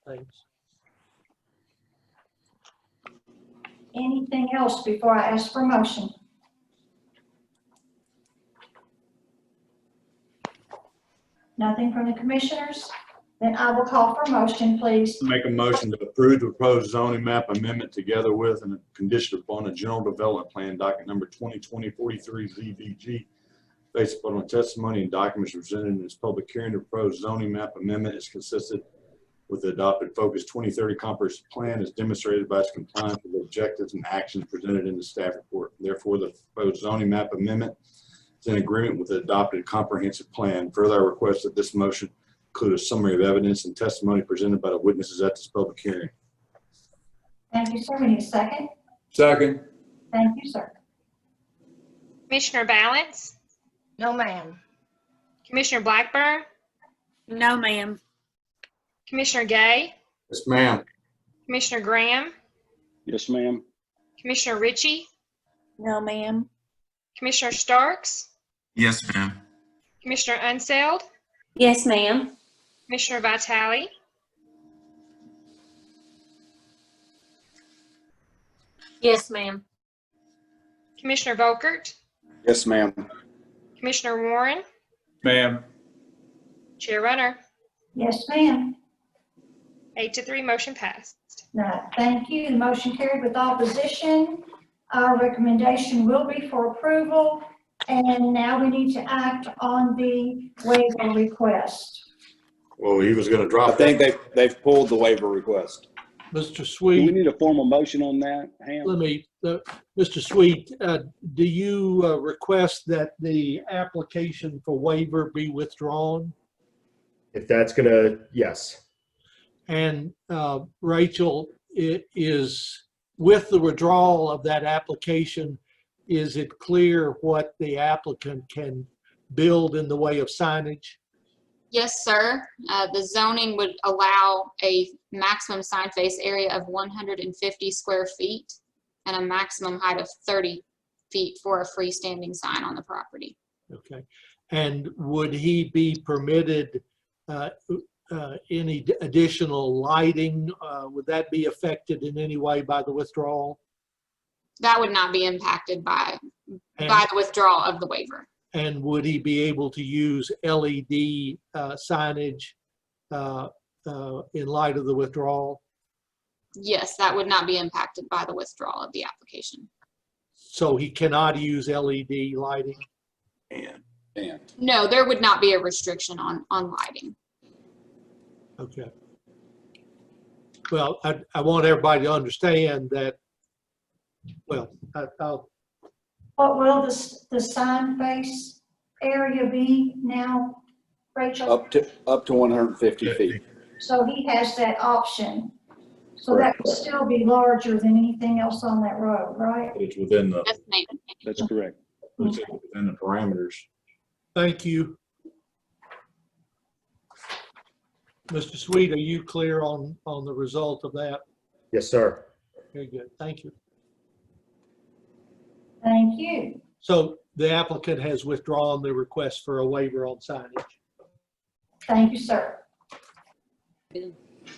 Thanks. Anything else before I ask for motion? Nothing from the commissioners? Then I will call for motion, please. Make a motion to approve the proposed zoning map amendment together with and conditioned upon a general development plan docket number 2020-43 ZBG. Based upon the testimony and documents presented in this public hearing, the proposed zoning map amendment is consistent with the adopted Focus 2030 comprehensive plan as demonstrated by its compliance with the objectives and actions presented in the staff report. Therefore, the proposed zoning map amendment is in agreement with the adopted comprehensive plan. Further, I request that this motion include a summary of evidence and testimony presented by the witnesses at this public hearing. Thank you, sir. We need a second. Second. Thank you, sir. Commissioner Balance? No, ma'am. Commissioner Blackburn? No, ma'am. Commissioner Gay? Yes, ma'am. Commissioner Graham? Yes, ma'am. Commissioner Ritchie? No, ma'am. Commissioner Starks? Yes, ma'am. Commissioner Unseld? Yes, ma'am. Commissioner Vitale? Yes, ma'am. Commissioner Volkert? Yes, ma'am. Commissioner Warren? Ma'am. Chair Runner? Yes, ma'am. 8-3, motion passed. Thank you. The motion carried with opposition. Our recommendation will be for approval. And now we need to act on the waiver request. Well, he was going to drop I think they've pulled the waiver request. Mr. Do we Sweet, need a formal motion on that, Ham? Mr. Sweet, do you request that the application for waiver be withdrawn? If that's gonna, yes. And Rachel, it is with the withdrawal of that application, is it clear what the applicant can build in the way of signage? Yes, sir. The zoning would allow a maximum sign face area of 150 square feet and a maximum height of 30 feet for a freestanding sign on the property. Okay. And would he be permitted any additional lighting? Would that be affected in any way by the withdrawal? That would not be impacted by the withdrawal of the waiver. And would he be able to use LED signage in light of the withdrawal? Yes, that would not be impacted by the withdrawal of the application. So he cannot use LED lighting? No, there would not be a restriction on lighting. Okay. Well, I want everybody to understand that, well, I'll, What will the sign face area be now, Rachel? Up to 150 feet. So he has that option. So that would still be larger than anything else on that road, right? It's within the, That's correct. it's within the parameters. thank you. Mr. Sweet, are you clear on the result of that? Yes, sir. Very good, thank you. Thank you. So the applicant has withdrawn the request for a waiver on signage. Thank you, sir.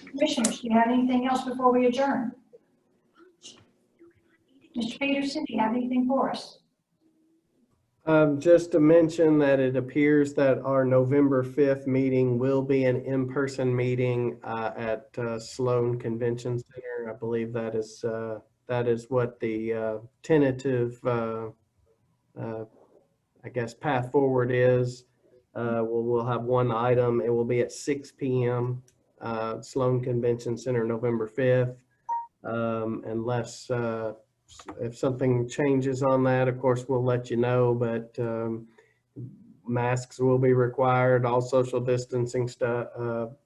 Commissioners, do you have anything else before we adjourn? Mr. Peterson, do you have anything for us? Just to mention that it appears that our November 5th meeting will be an in-person meeting at Sloan Convention Center. I believe that is what the tentative, I guess, path forward is. We'll have one item. It will be at 6 p.m. Sloan Convention Center, November 5th. Unless if something changes on that, of course, we'll let you know, but masks will be required. All social distancing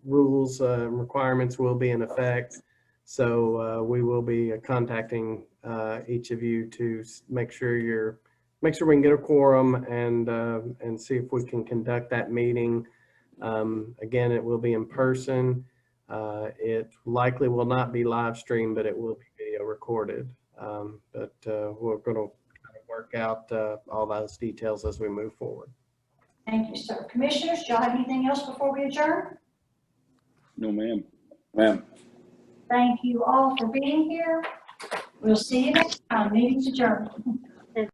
rules, requirements will be in effect. So we will be contacting each of you to make sure we can get a quorum and see if we can conduct that meeting. Again, it will be in person. It likely will not be live streamed, but it will be video recorded. But we're going to work out all those details as we move forward. Thank you, sir. Commissioners, do y'all have anything else before we adjourn? No, ma'am. Ma'am. Thank you all for being here. We'll see you next time. Meeting's adjourned.